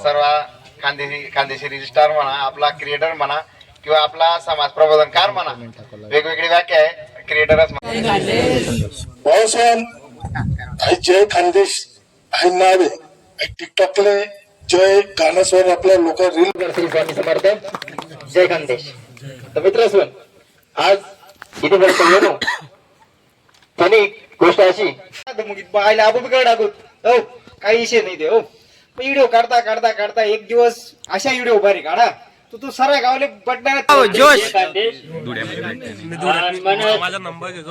सर्व खानदेशी स्टार म्हणा, आपला क्रिएटर म्हणा किंवा आपला समाज प्रबोधनकार म्हणा, वेगवेगळी व्याख्या आहे. क्रिएटरच म्हणा. भाऊसाहेब जय खानदेश आहे नाव आहे. टिकटॉकले जय गाण्यासवर आपल्या लोक रील करतील. स्वामी समर्थ. जय खानदेश. तर मित्र आज इथे येणं त्याने गोष्ट अशी बायला आपण टाकू हो काही विषय नाही ते हो. व्हिडिओ काढता काढता काढता एक दिवस अशा व्हिडिओ भारी काढा तू सारा गावले बटणार जोश.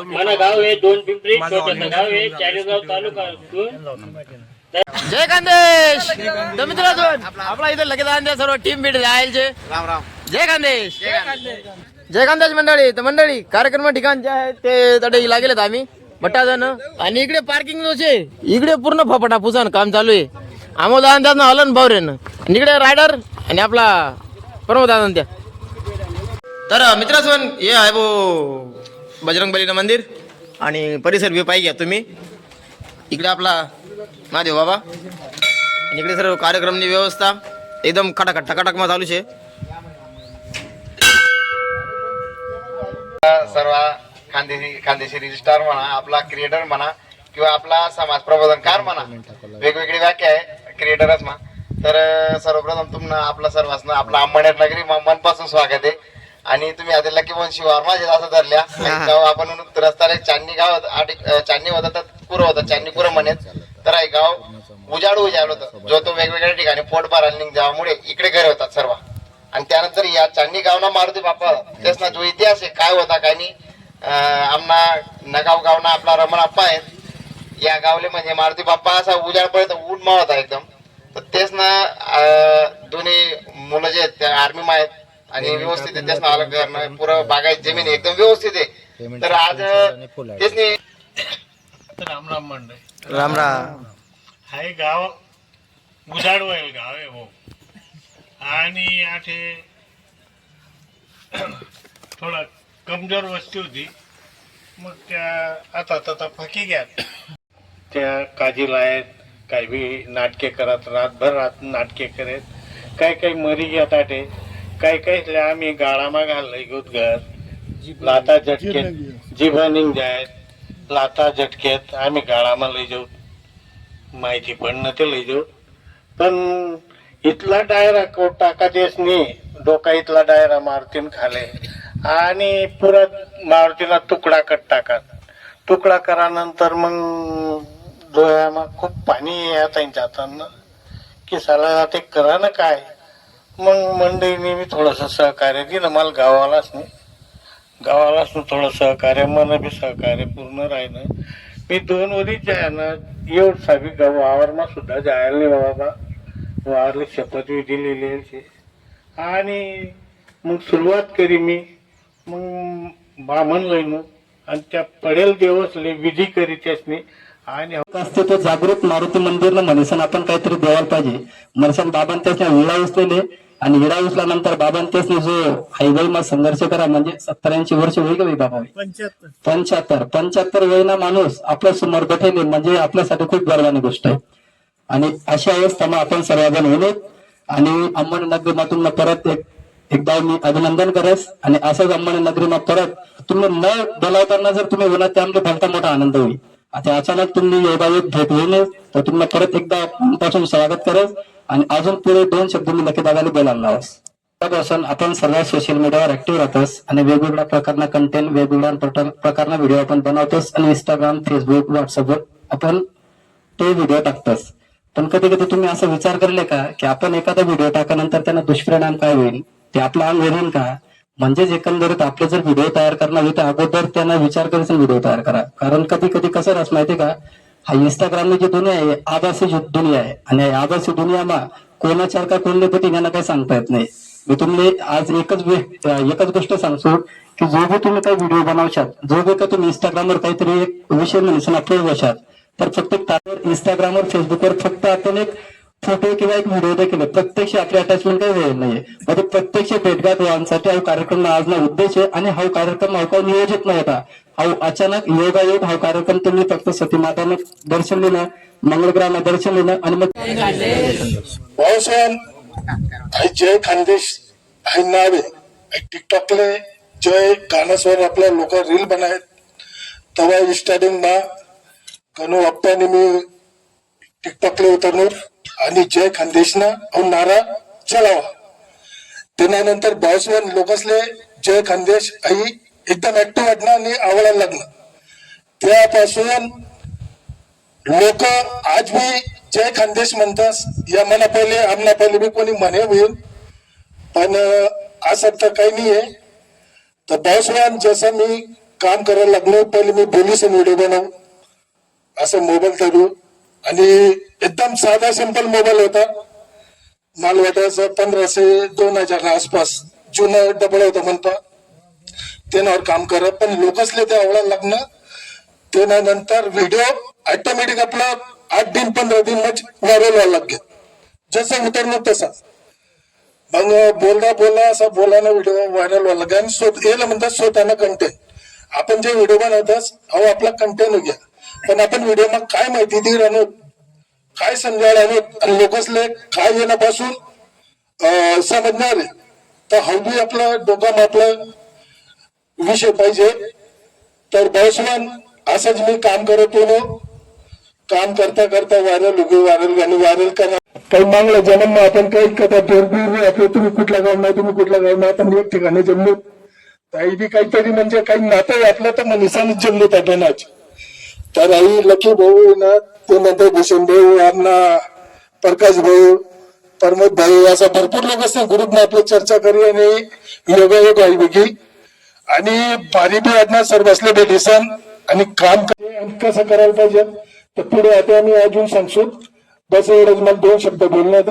मला गाव आहे दोन पिंपरी, छोटं गाव आहे चाळीसगाव तालुका. जय खानदेश. तर मित्रांनो आपला इथे लगेच आणते सर्व टीम बीट जायचे. राम राम. जय खानदेश. जय खानदेश मंडळी. तर मंडळी कार्यक्रम ठिकाण जे आहे ते तडे लागेल आम्ही बट्टा जण. आणि इकडे पार्किंग नव्हते, इकडे पूर्ण फपाटा पुसान काम चालू आहे. आमोद दादा हलन भावरेन आणि इकडे रायडर आणि आपला प्रमोद दादा त्या. तर मित्रांनो हे आहे वो बजरंगबलीचं मंदिर आणि परिसर व्यू पाहिजे तुम्ही. इकडे आपला महादेव बाबा आणि इकडे सर्व कार्यक्रमनी व्यवस्था एकदम खटाखट टकाटक मा चालू आहे. सर्व खानदेशी स्टार म्हणा, आपला क्रिएटर म्हणा किंवा आपला समाज प्रबोधनकार म्हणा, वेगवेगळी व्याख्या आहे. क्रिएटरच म्हणा. तर सर्वप्रथम तुम्हाला आपला सर्वांना आपला अंबरनाथ नगरी मनपासून स्वागत आहे. आणि तुम्ही आधी लकी वन शिवार माझे असं धरल्या गाव आपण रस्त्याला चांदणी गाव चांदणी होता तर कुरं होतं चांदणी कुरं म्हणत. तर हे गाव उजाड होतं जो तो वेगवेगळ्या ठिकाणी पोट भरायला जावामुळे इकडे घरे होतात सर्व. आणि त्यानंतर या चांदणी गावना मारुती बाप्पा त्यासना जो इतिहास आहे काय होता काय नाही. आमना नगाव गावना आपला रमण आप्पा आहेत. या गावले म्हणजे मारुती बाप्पा असा उजाड पडत उडमा होता एकदम. तर तेच ना दोन्ही मुलं जे आहेत त्या आर्मी मा आहेत आणि व्यवस्थित आहे. तेच ना अलग करणं पुरं बागायत जमीन एकदम व्यवस्थित आहे. तर आज तेच नाही. राम राम मंडळ. राम राम. हाय गाव उजाड वयल गाव आहे हो. आणि आठे थोडा कमजोर वस्ती होती. मग त्या आता फाकी घ्या. त्या काजीला आहेत काही बी नाटके करत रातभर नाटके करत काही काही मरी घेत आठे काही काही आम्ही गाळामा घाललंय गोत घर लाता झटकेत जिभनिंग जायत लाता झटकेत आम्ही गाळामा लई जाऊ माहिती पण न ते लई जाऊ. पण इथला डायरा कोट टाका देश नाही डोका इथला डायरा मारुतीन खाले आणि पुरा मारुतीला तुकडा कट टाका. तुकडा करा नंतर मग डोळ्यामा खूप पाणी येत जाताना की साला ते करा ना काय. मग मंडळीने मी थोडंसं सहकार्य दिलं मला गावालाच ना थोडं सहकार्य मन बी सहकार्य पूर्ण राहिलं. मी 2 वरीच जाय ना एवढ सावी गाव वावरमा सुद्धा जायला नाही बाबा. वारली शपथविधी लिहिलेली आणि मग सुरुवात करी मी. मग बामण लयनो आणि त्या पडेल देवसले विधी करी त्यासनी. आणि असते तो जागृत मारुती मंदिरला म्हणसन आपण काहीतरी द्यायला पाहिजे म्हणसन बाबां त्याच्या विडा उचलेले आणि विडा उचल्यानंतर बाबां त्यासने जो हायगाई मा संघर्ष करा म्हणजे 70-80 वर्ष होई का बाबा 75 वयना माणूस आपल्या समोर बठेले म्हणजे आपल्यासाठी खूप गर्वाची गोष्ट आहे. आणि अशा अवस्थेला आपण सर्वजण होणे आणि अंबरनाथ नगरीतून परत एकदा मी अभिनंदन करस. आणि असंच अंबरनाथ नगरीमा परत तुम्ही न बोलावताना जर तुम्ही होणार त्यामध्ये भलता मोठा आनंद होईल. आता अचानक तुम्ही योगायोग भेट होईल तर तुम्हाला परत एकदा मनापासून स्वागत करस. आणि अजून पुढे 2 शब्द मी नक्की दादाला बोलायला लावस. त्यापासून आपण सर्व सोशल मीडियावर ऍक्टिव्ह राहतोस आणि वेगवेगळ्या प्रकारना कंटेंट वेगवेगळ्या प्रकारना व्हिडिओ आपण बनवतोस आणि इंस्टाग्राम फेसबुक व्हॉट्सअपवर आपण ते व्हिडिओ टाकतोस. पण कधी कधी तुम्ही असा विचार करले का की आपण एखादा व्हिडिओ टाकल्यानंतर त्यांना दुष्परिणाम काय होईल ते आपला अंग होईल का. म्हणजेच एकंदरीत आपले जर व्हिडिओ तयार करणार होते अगोदर त्यांना विचार करायचा व्हिडिओ तयार करा. कारण कधी कधी कसं राहत माहितीये का हा इंस्टाग्रामची जी दुनिया आहे आभासी दुनिया आहे. आणि आभासी दुनियामा कोणाच्या का कोणत्या पद्धतीने काही सांगता येत नाही. मी तुम्ही आज एकच गोष्ट सांगतो की जो बी तुम्ही काही व्हिडिओ बनवशात जो बी का तुम्ही इंस्टाग्रामवर काहीतरी एक विषय म्हणून अपलोड होशात तर फक्त इंस्टाग्रामवर फेसबुकवर फक्त आपण एक फोटो किंवा एक व्हिडिओ देखील प्रत्यक्ष आपली अटॅचमेंट काही वेळ नाहीये म्हणजे प्रत्यक्ष भेटघाट व्हावांसाठी हा कार्यक्रम आज ना उद्देश आहे आणि हा कार्यक्रम हा नियोजित नाही होता हा अचानक योगायोग हा कार्यक्रम तुम्ही फक्त सती मातानं दर्शन लिहिलं मंगळग्रहानं दर्शन लिहिलं आणि मग भाऊसाहेब आणि जय खानदेश हे नाव आहे टिकटॉकले जय गाण्यासवर आपल्या लोक रील बनायत तेव्हा स्टार्टिंग मा कनो अप्पाने मी टिकटॉकले उतरणार आणि जय खानदेशना नारा चलावा त्यानंतर भाऊसाहेब लोकसले जय खानदेश आई एकदम ऍक्टिव्ह वाटणं आणि आवडायला लागलं त्यापासून लोक आज भी जय खानदेश म्हणतात या मना पहिले आमना पहिले मी कोणी म्हणे होईल पण असं तर काही नाही आहे तर भाऊसाहेब जसं मी काम करायला लागलो पहिले मी पोलिस व्हिडिओ बनवू असं मोबाईल धरू आणि एकदम साधा सिंपल मोबाईल होता माल वाटायचं 1500-2000 आसपास जुनं डबल होतं म्हणता त्यावर काम करत पण लोकसले ते आवडायला लागणं त्यानंतर व्हिडिओ ऑटोमॅटिक आपला 8 दिन 15 दिन मध्ये व्हायरल व्हायला लागले जसं उतरणं तसा मग बोलला असा बोलायला व्हिडिओ व्हायरल व्हायला लागला आणि याला म्हणतात स्वतःना कंटेंट आपण जे व्हिडिओ बनवतात अहो आपला कंटेंट घ्या पण आपण व्हिडिओ मग काय माहिती दी राहणार काय समजायला हवं आणि लोकसले काय येण्यापासून समजणार आहे तर हवी आपलं डोकं आपलं विषय पाहिजे तर भाऊसाहेब असंच मी काम करत होतो काम करता करता व्हायरल करा काही मागलं जन्म आपण काही कथा दूर आपलं तुम्ही कुठल्या गाव नाही तुम्ही कुठल्या गाव नाही आपण एक ठिकाणी जमलो काही बी काहीतरी म्हणजे काही नातं आहे आपलं तर मनिसानेच जमलो त्या बहिणाची तर आई लकी भाऊ ना ते नंतर भूषण भाऊ आमना प्रकाश भाऊ प्रमोद भाऊ असा भरपूर लोक असतात ग्रुप आपली चर्चा करी आणि योगायोग आई वेगळी आणि भारी बी वाटणार सर्व असले भेटीसन आणि काम कसं करायला पाहिजे तर पुढे आता आम्ही अजून सांगतो बस एवढंच मला 2 शब्द बोलण्यात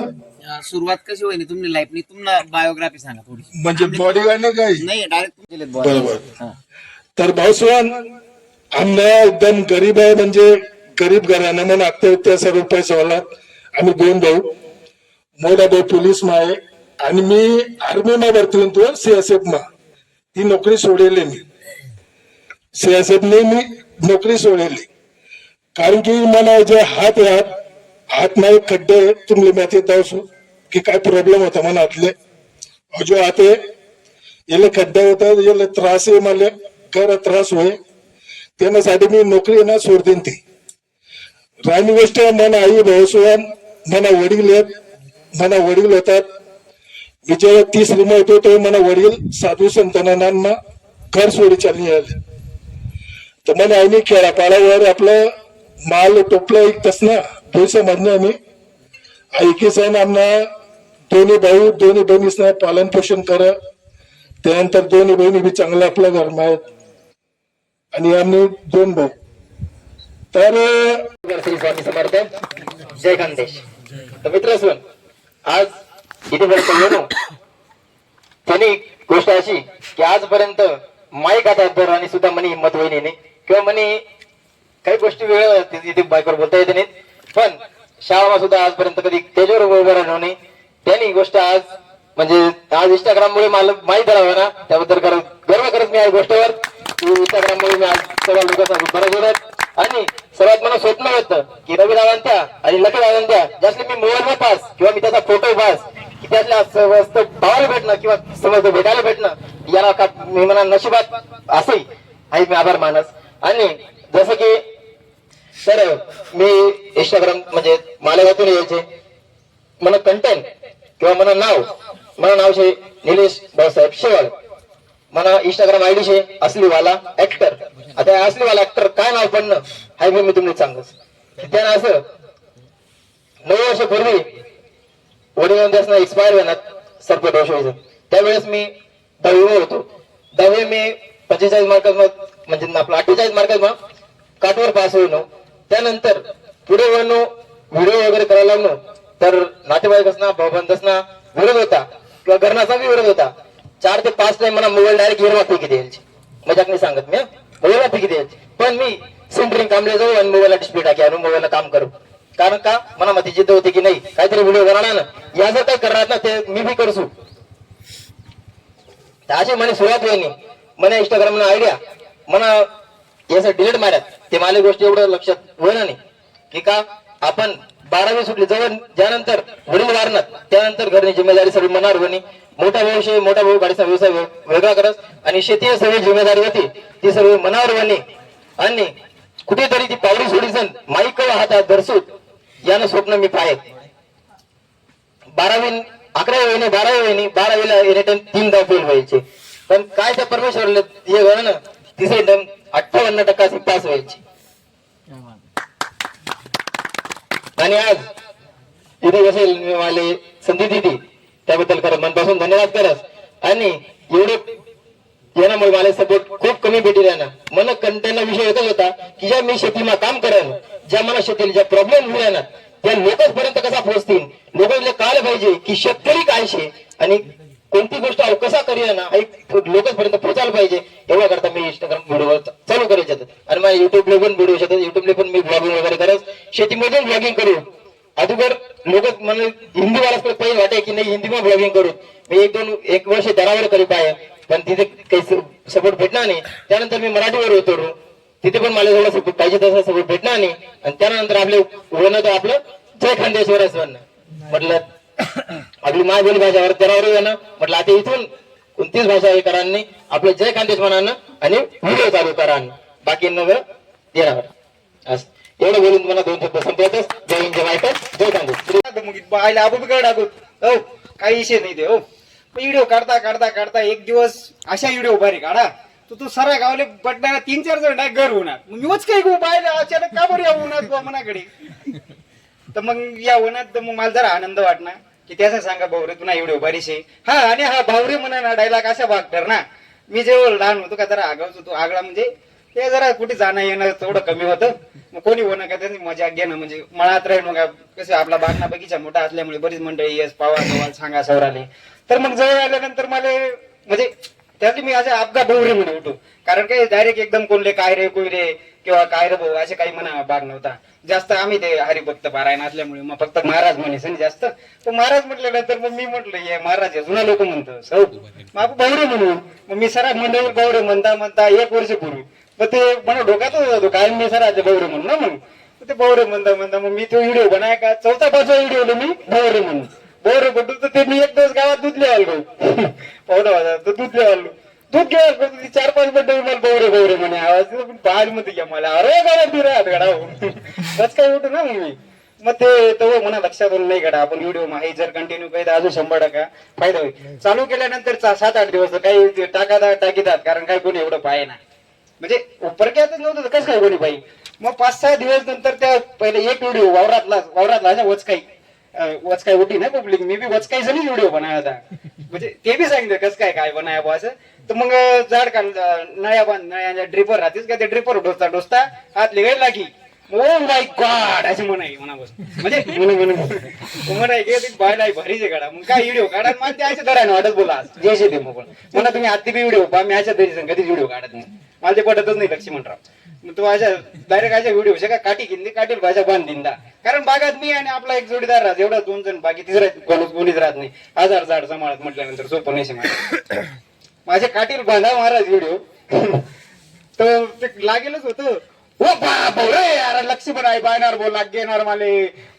सुरुवात कशी होईल तुमची लाईफनी तुम्हाला बायोग्राफी सांगा थोडी म्हणजे बॉडीगार्डने काही नाही डायरेक्ट बरोबर तर भाऊसाहेब आमना एकदम गरीब आहे म्हणजे गरीब घराणं म्हणून आत्महत्या सर्व पैसेवाला आम्ही 2 भाऊ मोठा भाऊ पोलीस मा आहे आणि मी आर्मी मा भरती होतो सीएसएफ मा ही नोकरी सोडली मी सीएसएफ ने मी नोकरी सोडली कारण की मला जे हात नाही खड्डे तुमले माहिती येत की काय प्रॉब्लेम होता मला हातले जो आते याला खड्डा होता याला त्रास आहे मला खरा त्रास होय त्यासाठी मी नोकरी ना सोड देईन ती राणी गोष्ट मला आई भाऊसाहेब मला वडील होतात मी जेव्हा 30 होतो तेव्हा मला वडील साधू संतांना घर सोडी चालली आले तर मला आईने खेळापाळावर आपलं माल टोपलं ऐकतस ना पैसे म्हणणे आम्ही ऐकीस आहे आमना दोन्ही भाऊ दोन्ही बहिणीसना पालन पोषण करा त्यानंतर दोन्ही बहिणी बी चांगलं आपलं घर आहेत आणि आम्ही 2 भाऊ तर श्री स्वामी समर्थ जय खानदेश तर मित्र आज इथे बोलतो त्यांनी गोष्ट अशी की आजपर्यंत माईक हातात धर आणि सुद्धा म्हणे हिंमत वहिनीने किंवा म्हणे काही गोष्टी वेळ इथे बायकोवर बोलता येते नाहीत पण शाळा सुद्धा आजपर्यंत कधी त्याच्यावर उभं राहिलो नाही त्यांनी गोष्ट आज म्हणजे आज इंस्टाग्राम मुळे मला माहीत झाला ना त्याबद्दल गर्व करत मी या गोष्टीवर इंस्टाग्राम मुळे मी आज सर्व लोकांना बरं होत आणि सर्वात मला स्वप्न होतं की रवी दादांत्या आणि लकी दादांत्या ज्यासले मी मोबाईल पास किंवा मी त्याचा फोटो पास की त्यातल्या समस्त पाहायला भेटणं किंवा समज भेटायला भेटणं याला का मी म्हणा नशिबात असंही आहे मी आभार मानस आणि जसं की तर मी इंस्टाग्राम म्हणजे मालेगावातून यायचे मला कंटेंट किंवा मला नाव शे निलेश भाऊसाहेब शेवाळ मला इंस्टाग्राम आयडी शे असलीवाला ऍक्टर आता असलीवाला ऍक्टर काय नाव पडणं हाय मी तुम्ही सांगस त्यानं असं 9 वर्षापूर्वी वडिलांना एक्सपायर झाला सर्पदोष व्हायचं त्यावेळेस मी 10वी होतो 10वी मी 45 मार्कात म्हणजे आपलं 48 मार्कात काठवर पास होईनो त्यानंतर पुढे वळणो व्हिडिओ वगैरे करायला लागलो तर नातेवाईकसना भाऊबंधसना विरोध होता किंवा घरनाचा बी विरोध होता 4 ते 5 टाइम मला मोबाईल डायरेक्ट हिरवा फेकी द्यायची मजाक नाही सांगत मी मोबाईलला फेकी द्यायची पण मी सेंटरिंग कामले जाऊ आणि मोबाईलला डिस्प्ले टाकी आणून मोबाईलला काम करू कारण का मनामध्ये जिद्द होती की नाही काहीतरी व्हिडिओ बनवणार ना, या जर काही करणार ना ते मी बी करसू. अशी म्हणे सुरुवात होईल मला इंस्टाग्राम आयडिया म्हणा याचं डिलीट मारत ते मला गोष्टी एवढं लक्षात होईना नाही की का आपण 12वी सुटली जवळ ज्यानंतर वडील वारणार त्यानंतर घरची जिम्मेदारी सगळी मनावर होणी. मोठा भाऊ गाडीचा व्यवसाय वेगळा करत आणि शेती सगळी जिम्मेदारी होती ती सर्व मनावर होणी आणि कुठेतरी ती पावडी सोडीसन माईक हातात धरसूत यानं स्वप्न मी पाहे. 11वी वहिनी 12वीला एनी टाइम 3 डाव फेल व्हायचे पण काय त्या परमेश्वरला हे बघा ना तिसरे टाइम 58% पास व्हायचे. आणि आज इथे बसेल मी मला संधी दिली त्याबद्दल खरं मनपासून धन्यवाद करत आणि एवढे यामुळे मला सपोर्ट खूप कमी भेटेल ना. मला कंटेंटला विषय येतच होता की ज्या मी शेतीमा काम करेन ज्या मला शेतीला ज्या प्रॉब्लेम होईल ना त्या लोकांपर्यंत कसा पोहोचतील लोकांना कळायला पाहिजे की शेतकरी काय शे आणि कोणती गोष्ट कसा करेल ना लोकांपर्यंत पोहोचायला पाहिजे एवढा करता मी इंस्टाग्राम व्हिडिओ चालू करायचे आणि माझ्या युट्यूबला पण व्हिडिओ येतात. युट्यूबला पण मी ब्लॉगिंग वगैरे करत शेतीमधून ब्लॉगिंग करू. अगोदर लोक मला हिंदी वाला पहिले वाटे की नाही हिंदी मध्ये ब्लॉगिंग करू. मी 1 वर्ष दरावर करी पाय पण तिथे काही सपोर्ट भेटणार नाही. त्यानंतर मी मराठीवर उतरू तिथे पण मला थोडा सपोर्ट पाहिजे तसा सपोर्ट भेटणार नाही. आणि त्यानंतर आपले होणं तर आपलं जय खानदेशवर म्हटलं आपली मायबोली भाषावर दरावर येणं म्हटलं आता इथून कोणतीच भाषा हे करांनी आपलं जय खानदेश म्हणानं आणि व्हिडिओ चालू करा बाकी नव्हे देणार असं एवढं बोलून मला 2 शब्द संपवतच. जय हिंद जय महाराष्ट्र जय खानदेश. बायला आबोबीकडे टाकू हो काही विषय नाही ते हो. व्हिडिओ काढता एक दिवस अशा व्हिडिओ भारी काढा तू सारा गावले बटणाला 3-4 जण डायरेक्ट घर होणार मग मीच काही गो बायला अचानक का बरं या उन्हात बुवा मनाकडे तर मग या उन्हात तर मग मला जरा आनंद वाटणार की त्याचं सांगा भावरे तुला व्हिडिओ भारीशे हा आणि हा भावरे म्हणा ना डायलॉग असा भाग कर ना. मी जेव्हा लहान होतो का जरा आगावच होतो आगळा म्हणजे ते जरा कुठे जाणं येणं थोडं कमी होतं मग कोणी होणं का त्यांनी मजा घेणं म्हणजे मळात राहील मग कसं आपला बागना बगीचा मोठा असल्यामुळे बरीच मंडळी येस पावा सांगा सवराले तर मग जवळ आल्यानंतर मला म्हणजे त्यातली मी अशा अपघात भोवरे म्हणून होतो कारण काही डायरेक्ट एकदम कोणले काय रे कोई रे किंवा काय रे भाऊ असे काही म्हणा भाग नव्हता जास्त. आम्ही ते हरिभक्त पारायण असल्यामुळे मग फक्त महाराज म्हणे जास्त तर महाराज म्हटल्यानंतर मग मी म्हटलं हे महाराज जुना लोक म्हणतो सौ मग भवरे म्हणून मग मी सरा मंडळ भवरे म्हणता 1 वर्ष पूर्वी मग ते मला डोक्यातच होतो काय मी सराचे भवरे म्हणून ना मग ते भवरे म्हणता मग मी तो व्हिडिओ बनाय का 4था-5वा व्हिडिओ मी भवरे म्हणून भवरे म्हणतो तर ते मी 1 दिवस गावात दूध लिहायला पाहुणा तर दूध लिहायला दूध घ्यायला 4-5 मिनिटं मला भवरे म्हणे आवाज पाहायला मध्ये घ्या मला अरे गावात राहत गडा बस काय होतं ना मग ते तो म्हणा लक्षात नाही गडा आपण व्हिडिओ माही जर कंटिन्यू काही अजून 100% फायदा होईल. चालू केल्यानंतर 7-8 दिवस काही टाकीतात कारण काय कोणी एवढं पाहे ना म्हणजे परक्यातच नव्हतं कसं काय कोणी पाहिजे. मग 5-6 दिवस नंतर त्या पहिले एक व्हिडिओ वावरातला वचकाई उठी ना पब्लिक मी बी वचकाई जणी व्हिडिओ बनाया होता म्हणजे ते बी सांगितलं कसं काय बनाया बा असं तर मग झाड नळ्या ड्रिपर राहतेच का ते ड्रिपर डोसता हात लिगायला लागी ओ माय गॉड अशी म्हणाय म्हणजे म्हणाय बायला भारीचे काढा मग काय व्हिडिओ काढा मग ते अशा दराने वाटत बोला जयशे ते मग म्हणा तुम्ही आधी बी व्हिडिओ पहा मी अशा तरी कधीच व्हिडिओ काढत नाही मला ते पटतच नाही लक्ष्मणराव. मग तू अशा डायरेक्ट अशा व्हिडिओ का काठी किंदी काठील भाषा बांधीन दा कारण बागात मी आणि आपला एक जोडीदार राहत एवढा 2 जण बाकी तिसरा कोणीच राहत नाही. 1000 झाड सांभाळत म्हटल्यानंतर सोपं नाही माझ्या काठील बांधा महाराज व्हिडिओ तर ते लागेलच होतं हो यार लक्ष्मण आहे बायणार बोल लाग घेणार मला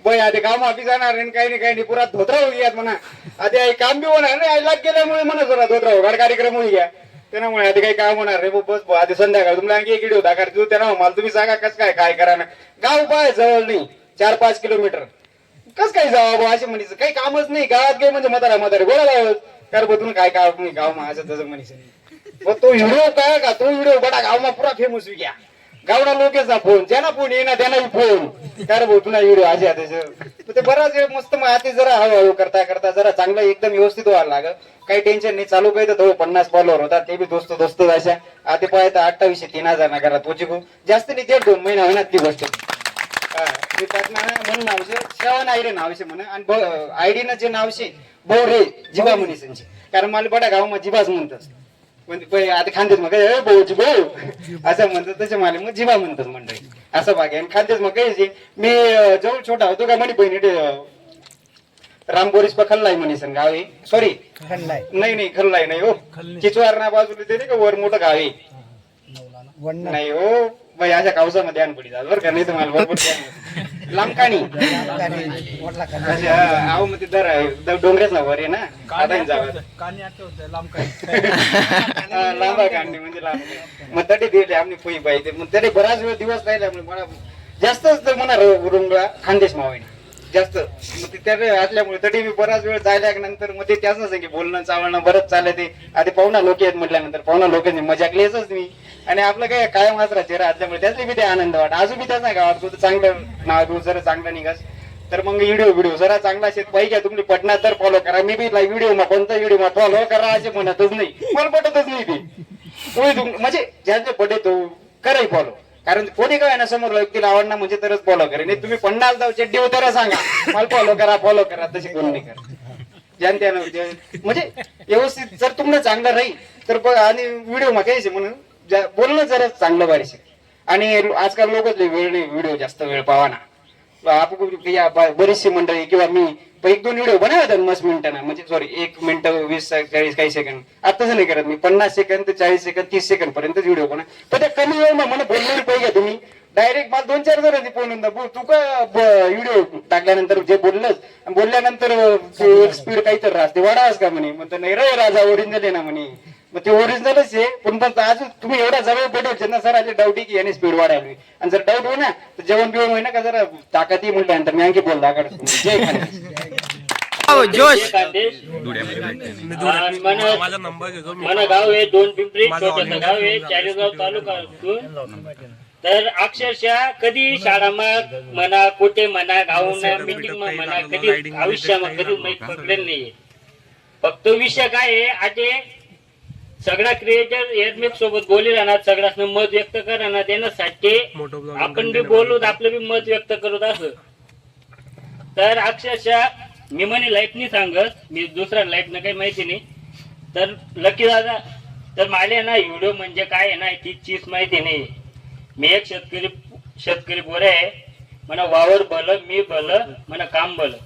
बय आधी काम आपी जाणार काही नाही पुरा धोत्रा होऊ घ्या म्हणा आधी काम बी होणार नाही लाग गेल्यामुळे म्हणत होता धोत्रा हो कार्यक्रम होऊ घ्या त्यामुळे आधी काही काम होणार रे बस आधी संध्याकाळ तुम्हाला आणखी एक व्हिडिओ दाखवतो त्यांना मला तुम्ही सांगा कसं काय करा ना गाव पाय जवळ नाही 4-5 किलोमीटर कस काय जावं असे म्हणायचं काही कामच नाही गावात काही म्हणजे म्हातारे बोलायला कारण तुम्ही काय काम नाही गाव माझं तसं म्हणायचं मग तो व्हिडिओ काय का तो व्हिडिओ बडा गावमा पुरा फेमस घ्या गावडा लोकेचा फोन ज्यांना फोन येणार त्यांना फोन काय भाऊ तुला व्हिडिओ आज ते बराच वेळ मस्त मग आता जरा हळूहळू करता जरा चांगलं एकदम व्यवस्थित व्हायला लागत काही टेन्शन नाही चालू काही तर 50 फॉलोअर होता ते बी दोस्त अशा आता पाहिजे 28,000-3,000 ना करा तोची खूप जास्त नाही 1.5-2 महिना होईना ती गोष्ट म्हणून नावशे श्रवण आयरे नावशे म्हणा आणि आयडीनं जे नावशे भोरे जिबा मुनीसांचे कारण मला बडा गावमा जिबाच म्हणतात म्हणजे आता खांदेत मग भाऊची भाऊ असं म्हणतात तसे मला मग जिबा म्हणतात मंडळी असं भाग आहे आणि खानदेश मग काही मी जवळ छोटा होतो का म्हणे बहिणी राम बोरीस खल्लाय म्हणे सर गाव आहे सॉरी नाही खल्लाय नाही हो चिचवार ना बाजूला ते नाही का वर मोठं गाव आहे नाही हो बाई अशा कावसामध्ये आण पडी बरं का नाही तुम्हाला बरोबर लांबकाणी आहो मग ते डोंगऱ्याच ना वर आहे ना आता जावं लांबा काढणे म्हणजे लांब मग तरी दिले आम्ही फुई पाहिजे मग तरी बराच वेळ दिवस राहिला मला जास्तच म्हणा रुंगळा खानदेश मावाने जास्त मग ते त्या असल्यामुळे तरी मी बराच वेळ जायला नंतर मग ते त्याच नसेल की बोलणं चावणं बरंच चाललं ते आधी पाहुणा लोक आहेत म्हटल्यानंतर पाहुणा लोकांनी मजा केलीच मी आणि आपलं काय कायम हाच चेहरा असल्यामुळे त्यातली बी ते आनंद वाट अजून बी त्याच नाही गावात चांगलं नाव जरा चांगलं निघास तर मग व्हिडिओ जरा चांगला असेल पाहिजे तुम्ही पटना तर फॉलो करा मी बी व्हिडिओ मा कोणता व्हिडिओ मा फॉलो करा असे म्हणतच नाही मला पटतच नाही ते म्हणजे ज्यांचे पटे तो कराय फॉलो कारण कोणी काय ना समोर व्यक्तीला आवडणार म्हणजे तरच फॉलो करेन नाही तुम्ही 50 जाऊ चड्डी तर सांगा मला फॉलो करा तशी कोण नाही करा ज्यांना म्हणजे व्यवस्थित जर तुम्हाला चांगलं राहील तर आणि व्हिडिओ मा काही म्हणून बोलणं जरा चांगलं पाहिजे आणि आजकाल लोकच व्हिडिओ जास्त वेळ पावा ना आपण बरीचशी मंडळी किंवा मी 1-2 व्हिडिओ बनवतात मस्त मिनिटांना म्हणजे सॉरी 1 मिनिट 20-40 काही सेकंड आता तसं नाही करत मी 50 सेकंद ते 40 सेकंद 30 सेकंद पर्यंत व्हिडिओ बनव पण त्या कमी वेळ मला बोलणार पाहिजे तुम्ही डायरेक्ट मला 2-4 जणांनी फोन तू का व्हिडिओ टाकल्यानंतर जे बोलल्यानंतर स्पीड काही तर राहते वाढावाच का म्हणे म्हणतो नाही रे राजा ओरिजिनल आहे ना म्हणे मग ते ओरिजिनलच आहे पण अजून तुम्ही एवढा जवळ भेटवचे ना सर आले डाऊट की याने स्पीड वाढावी आणि जर डाऊट हो ना तर जेवण बिवण होईना का जरा ताकद म्हटल्यानंतर मी आणखी बोलला जय खानदेश जोश मला गाव आहे 2 पिंपरी छोटस गाव आहे चाळीसगाव तालुका तर अक्षरशः कधी शाळाમાં म्हणा कुठे म्हणा गावना मीटिंग म्हणा कधी आयुष्यामध्ये कधी माहित पडलेलं नाहीये फक्त विषय काय आहे आज सगळा क्रिएटर एकमेक सोबत बोली राहणार सगळ्यांना मत व्यक्त करणार देण्यासाठी आपण बी बोलू आपलं बी मत व्यक्त करू असं तर अक्षरशः मी म्हणे लाईफनी सांगत मी दुसऱ्या लाईफनं काही माहिती नाही तर लकी दादा तर मला ना व्हिडिओ म्हणजे काय आहे ना ती चीज माहिती नाही मी एक शेतकरी बोरे आहे म्हणा वावर भलं मी भलं म्हणा काम भलं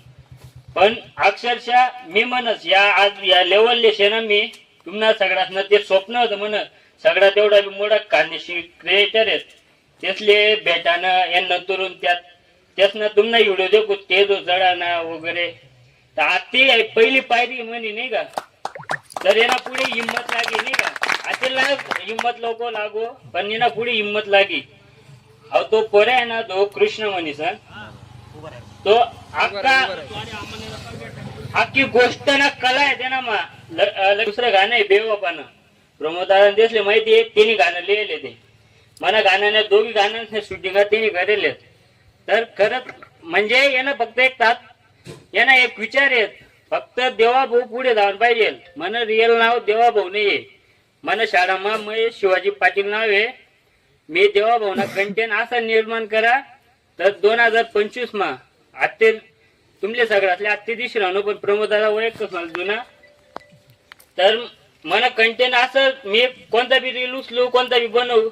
पण अक्षरशः मी म्हणस या लेवलले शे ना मी तुम्हाला सगळ्यांना ते स्वप्न होतं म्हण सगळ्यात तेवढा मोठा खानदेशी क्रिएटर आहेत त्यातले भेटानं यांना तरुण त्यातनं तुम्हाला व्हिडिओ देखू ते जडाना वगैरे तर आता पहिली पायरी म्हणे नाही का तर यांना पुढे हिंमत लागे नाही का आता हिंमत लोक लागो पण यांना पुढे हिंमत लागी अहो तो पोरे आहे ना तो कृष्ण म्हणे सर तो अख्खी गोष्ट ना कला आहे त्याना मा दुसरं गाणं आहे बेवपानं प्रमोदाला दिसले माहिती आहे तिने गाणं लिहिले ते मला गाण्याने दोघी गाण्यांच्या शूटिंग तिने करेल तर खरंच म्हणजे यानं फक्त एक यांना एक विचार आहेत फक्त देवाभाऊ पुढे जाऊन पाहिजे मन रिअल नाव देवाभाऊ नाहीये मन शाळामा महेश शिवाजी पाटील नाव आहे मी देवाभाऊना कंटेंट असा निर्माण करा तर 2025 मा आत्ते तुमले सगळ्यातले आत्ते दिवशी राहणं पण प्रमोदाला वैयक्तिक जुना तर मला कंटेंट असं मी कोणता बी रील उचलू कोणता बी बनवू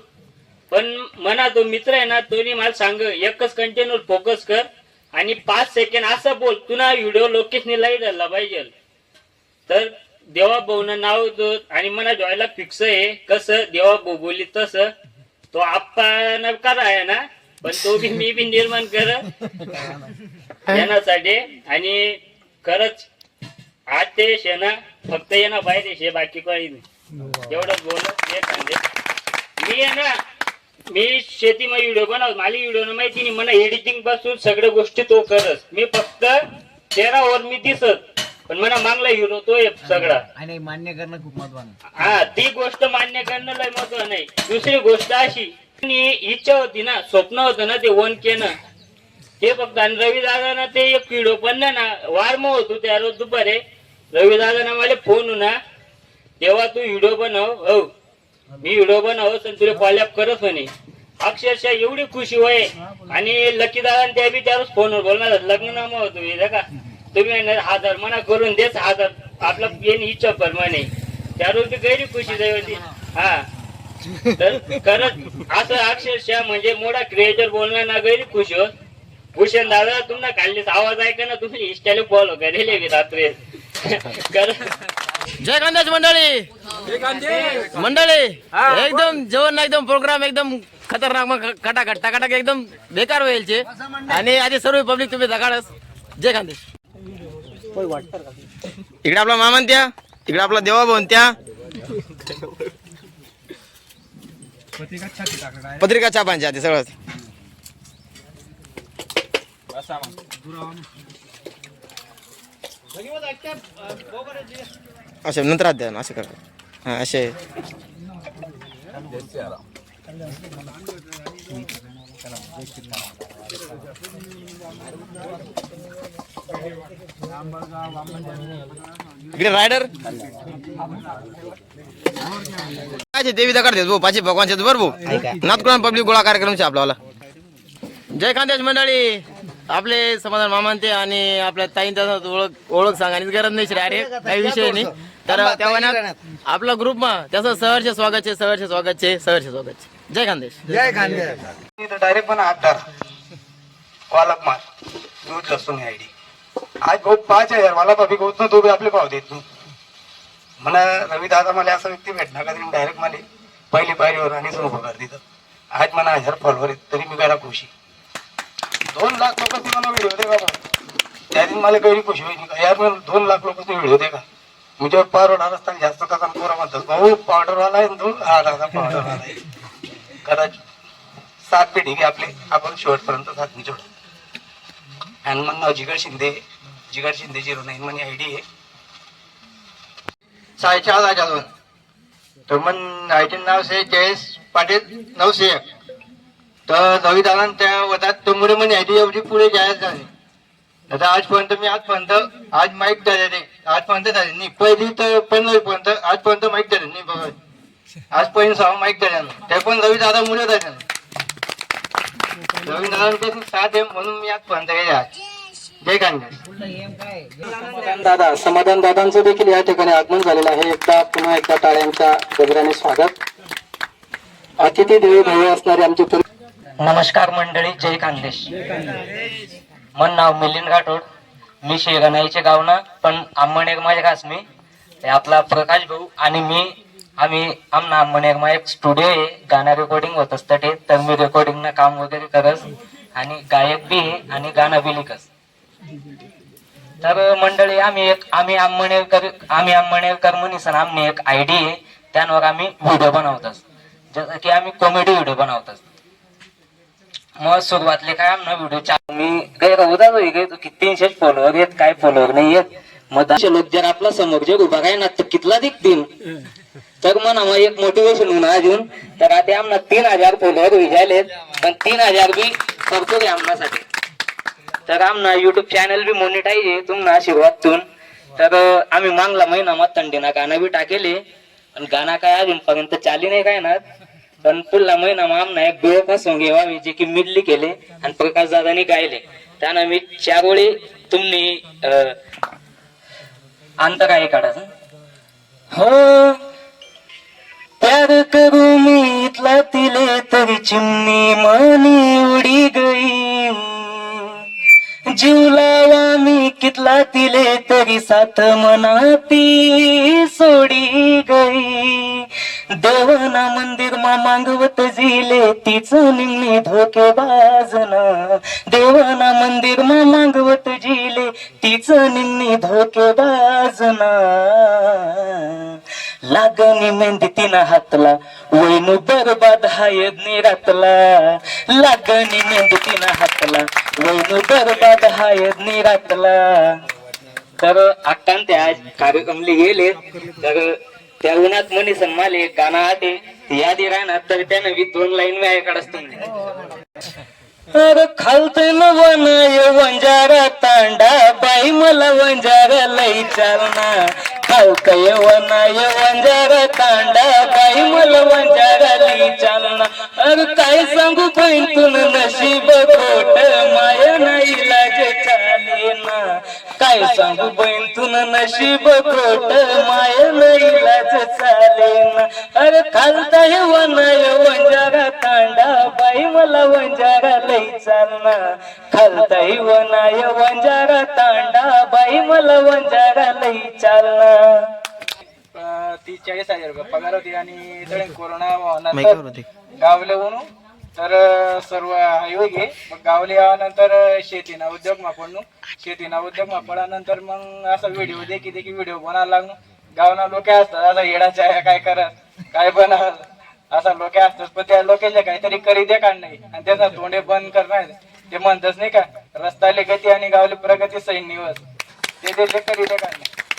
पण मना तो मित्र आहे ना तोनी मला सांग एकच कंटेंटवर फोकस कर आणि 5 सेकंड असं बोल तुला व्हिडिओ लोकेशनी लाई झाला पाहिजे तर देवाभाऊनं नाव आणि मला जॉयला फिक्स आहे कसं देवाभाऊ बोलली तसं तो आप्पा करा आहे ना पण तो बी मी बी निर्माण कर येण्यासाठी आणि खरंच आज ते शेना फक्त येणं पाहिजे शे बाकी काही नाही एवढंच बोलत एक मी आहे ना मी शेतीमध्ये व्हिडिओ बनवतो मला व्हिडिओ माहिती नाही मला एडिटिंग पासून सगळ्या गोष्टी तो करत मी फक्त चेहऱ्यावर मी दिसत पण मला मागला व्हिडिओ तो सगळा आणि मान्य करणं खूप महत्वाचं हा ती गोष्ट मान्य करणं लय महत्व नाही दुसरी गोष्ट अशी इच्छा होती ना स्वप्न होतं ना ते 1K न ते फक्त आणि रवी दादा ते एक व्हिडिओ पण ना वारम होतो त्या रोज दुपारे रवी दादा मला फोन ना तेव्हा तू व्हिडिओ बनव हो मी व्हिडिओ बनव तुला फॉलोअप करत म्हणे अक्षरशः एवढी खुशी होय आणि लकी दादा त्या बी त्यावेळेस फोनवर बोलणार लग्ननामा होतो हे का तुम्ही 1000 मना करून देच 1000 आपला येणे इच्छा प्रमाणे त्यावेळेस ती गैरी खुशी जाई होती हा तर खरंच असं अक्षरशः म्हणजे मोठा क्रिएटर बोलणार ना गैरी खुश होत. भूषण दादा तुम्हाला खाल्लीच आवाज ऐका ना तुम्ही इंस्टाला फॉलो करेल की रात्री जय खानदेश मंडळी एकदम जेवण एकदम प्रोग्राम एकदम खतरनाक मग खटाखट टाकाटाक एकदम बेकार व्हायचे आणि आधी सर्व पब्लिक तुम्ही जगाडच. जय खानदेश. इकडे आपला मामान त्या इकडे आपला देवाभाऊन त्या पत्रिका छापांच्या आधी सगळं असे नंतर द्या ना असं करा. हा असे इकडे रायडर देवी दगड देतो पाचशे भगवानचे बरोबर नाथकुळा पब्लिक गोळा कार्यक्रम आपल्याला. जय खानदेश मंडळी. आपले समाधान मामान ते आणि आपल्या ताईंचा ओळख सांगायची गरज नाही अरे काही विषय नाही. तर त्या आपला ग्रुप मा त्याचं सहर्ष स्वागत आहे सहर्ष स्वागत आहे सहर्ष स्वागत आहे. जय खानदेश. जय खानदेश. डायरेक्ट पण 8 वालप मार दूध लसूण आयडी आज भाऊ 5000 वाला भाभी गौत ना तो भी आपले भाव देत म्हणा. रवी दादा मला असा व्यक्ती भेटणार का तरी डायरेक्ट मला पहिली पायरीवर आणि उभं कर तिथं. आज मला 1000 फॉलोवर आहेत तरी मी काय खुशी. 2 लाख लोक ती मला व्हिडिओ दे का त्या दिन मला काही खुशी होईल का यार. मला 2 लाख लोक व्हिडिओ दे का मी जेव्हा पावडर असताना जास्त कसा पोरा म्हणतात भाऊ पावडरवाला आहे तो हा दादा पावडरवाला आहे. कदाचित 7 पिढी घे आपले आपण शेवटपर्यंत साथ निचोड. आणि मग नाव जिगर शिंदे 09 म्हणे आयडी आहे 4.5 तर मग आयडी नाव से जयेश पाटील 901. तर नवी दादा त्या वतात त्यामुळे म्हणे आयडी एवढी पुढे जायच झाली. आता आजपर्यंत आज माईक झाले रे आजपर्यंत झाले नाही. पहिली तर 15 पर्यंत आजपर्यंत माईक झाले नाही बघा. आजपर्यंत 6 माईक झाले ते पण रवी दादा मुळे झाले. रवी दादा साथ आहे म्हणून मी आजपर्यंत गेले. जय खानदेश. समाधान दादांचं देखील या ठिकाणी आगमन झालेलं आहे. पुन्हा एकदा टाळ्यांच्या गजराने स्वागत. अतिथी देवो भव असणारे आमचे नमस्कार मंडळी. जय खानदेश. मन नाव मिलिंद राठोड. मी शेगणाईचे गावना पण आंबणेर माझ्या खास मी आपला प्रकाश भाऊ आणि मी आम्ही आमना आंबणेर मा एक स्टुडिओ आहे गाणं रेकॉर्डिंग होत असतं ते. तर मी रेकॉर्डिंग ना काम वगैरे करस आणि गायक बी आहे आणि गाणं बी लिखस. तर मंडळी आम्ही आंबणेरकर म्हणीसन आमने एक आयडी आहे त्यावर आम्ही व्हिडिओ बनवतात जसं की आम्ही कॉमेडी व्हिडिओ बनवतात. मग सुरुवातले काय आमना व्हिडिओ मी काही उदाच होई की 300 फॉलोअर येत काय फॉलोअर नाही येत. मग लोक जर आपला समोर जर उभा काय ना तर कितला दिखतील. तर मग आम्हाला एक मोटिवेशन होऊन अजून तर आता आमना 3000 फॉलोअर विजायलेत पण 3000 बी करतो रे आमनासाठी. तर आमना युट्यूब चॅनल बी मोनिटाईज आहे तुम्हाला आशीर्वादतून. तर आम्ही मागला महिना मग थंडीना गाणं बी टाकेले पण गाणं काय अजूनपर्यंत चाली नाही काय ना. पण पुढला महिना मग आमना एक बेळका सॉंग येवावी जे की मिडली केले आणि प्रकाश दादानी गायले. त्यानं मी 4 वेळी तुम्ही अंतर आहे काढायचं. हो प्यार करू मी इथला तिले तरी चिमणी मनी उडी गई. जीव लावा मी कितला तिले तरी साथ मनाती सोडी गई. देवाना मंदिर मा मागवत जिले तीच निम्नी धोकेबाजना. देवाना मंदिर मा मागवत जिले तीच निम्नी धोकेबाजना. लागणी मेहंदी तिना हातला वैनू बरबाद हायद निरातला. लागणी मेहंदी तिना हातला वैनू बरबाद हायद निरातला. तर आत्ता ते आज कार्यक्रमले गेले तर त्या उन्हात मनी सन्माले गाणं आते यादी राहणार तर त्यानं 2 लाईन मी ऐकाडच तुम्ही. तर खालते न वनाय वंजारा तांडा बाई मला वंजारा लई चालना. खालतय वनाय वंजारा तांडा बाई मला वंजारा लई चालना. अरे काय सांगू बहीण तुन नशीब खोट माया नाही लाज चालेना. काय सांगू बहीण तुन नशीब खोट माय नईलाच चालेन अरे खालता हे वनाय वंजारा तांडा बाई मला वंजारा लई चालना खालता हे वनाय वंजारा तांडा बाई मला वंजारा लई चालना 30-40 हजार रुपये पगार होती आणि तरी कोरोना नंतर गावले म्हणून तर सर्व हायवे घे मग गावले यानंतर शेतीना उद्योग मा पडणू शेतीना उद्योग मा पडानंतर मग असा व्हिडिओ देखी व्हिडिओ बनायला लागलो गावना लोक असतात असा येडाच्या काय करत काय बनवत असा लोक असतात पण त्या लोकांचे काहीतरी करी दे काढ नाही आणि त्याचा तोंडे बंद करणार ते म्हणतच नाही का रस्त्याले गती आणि गावले प्रगती सैन निवस ते करी दे काढ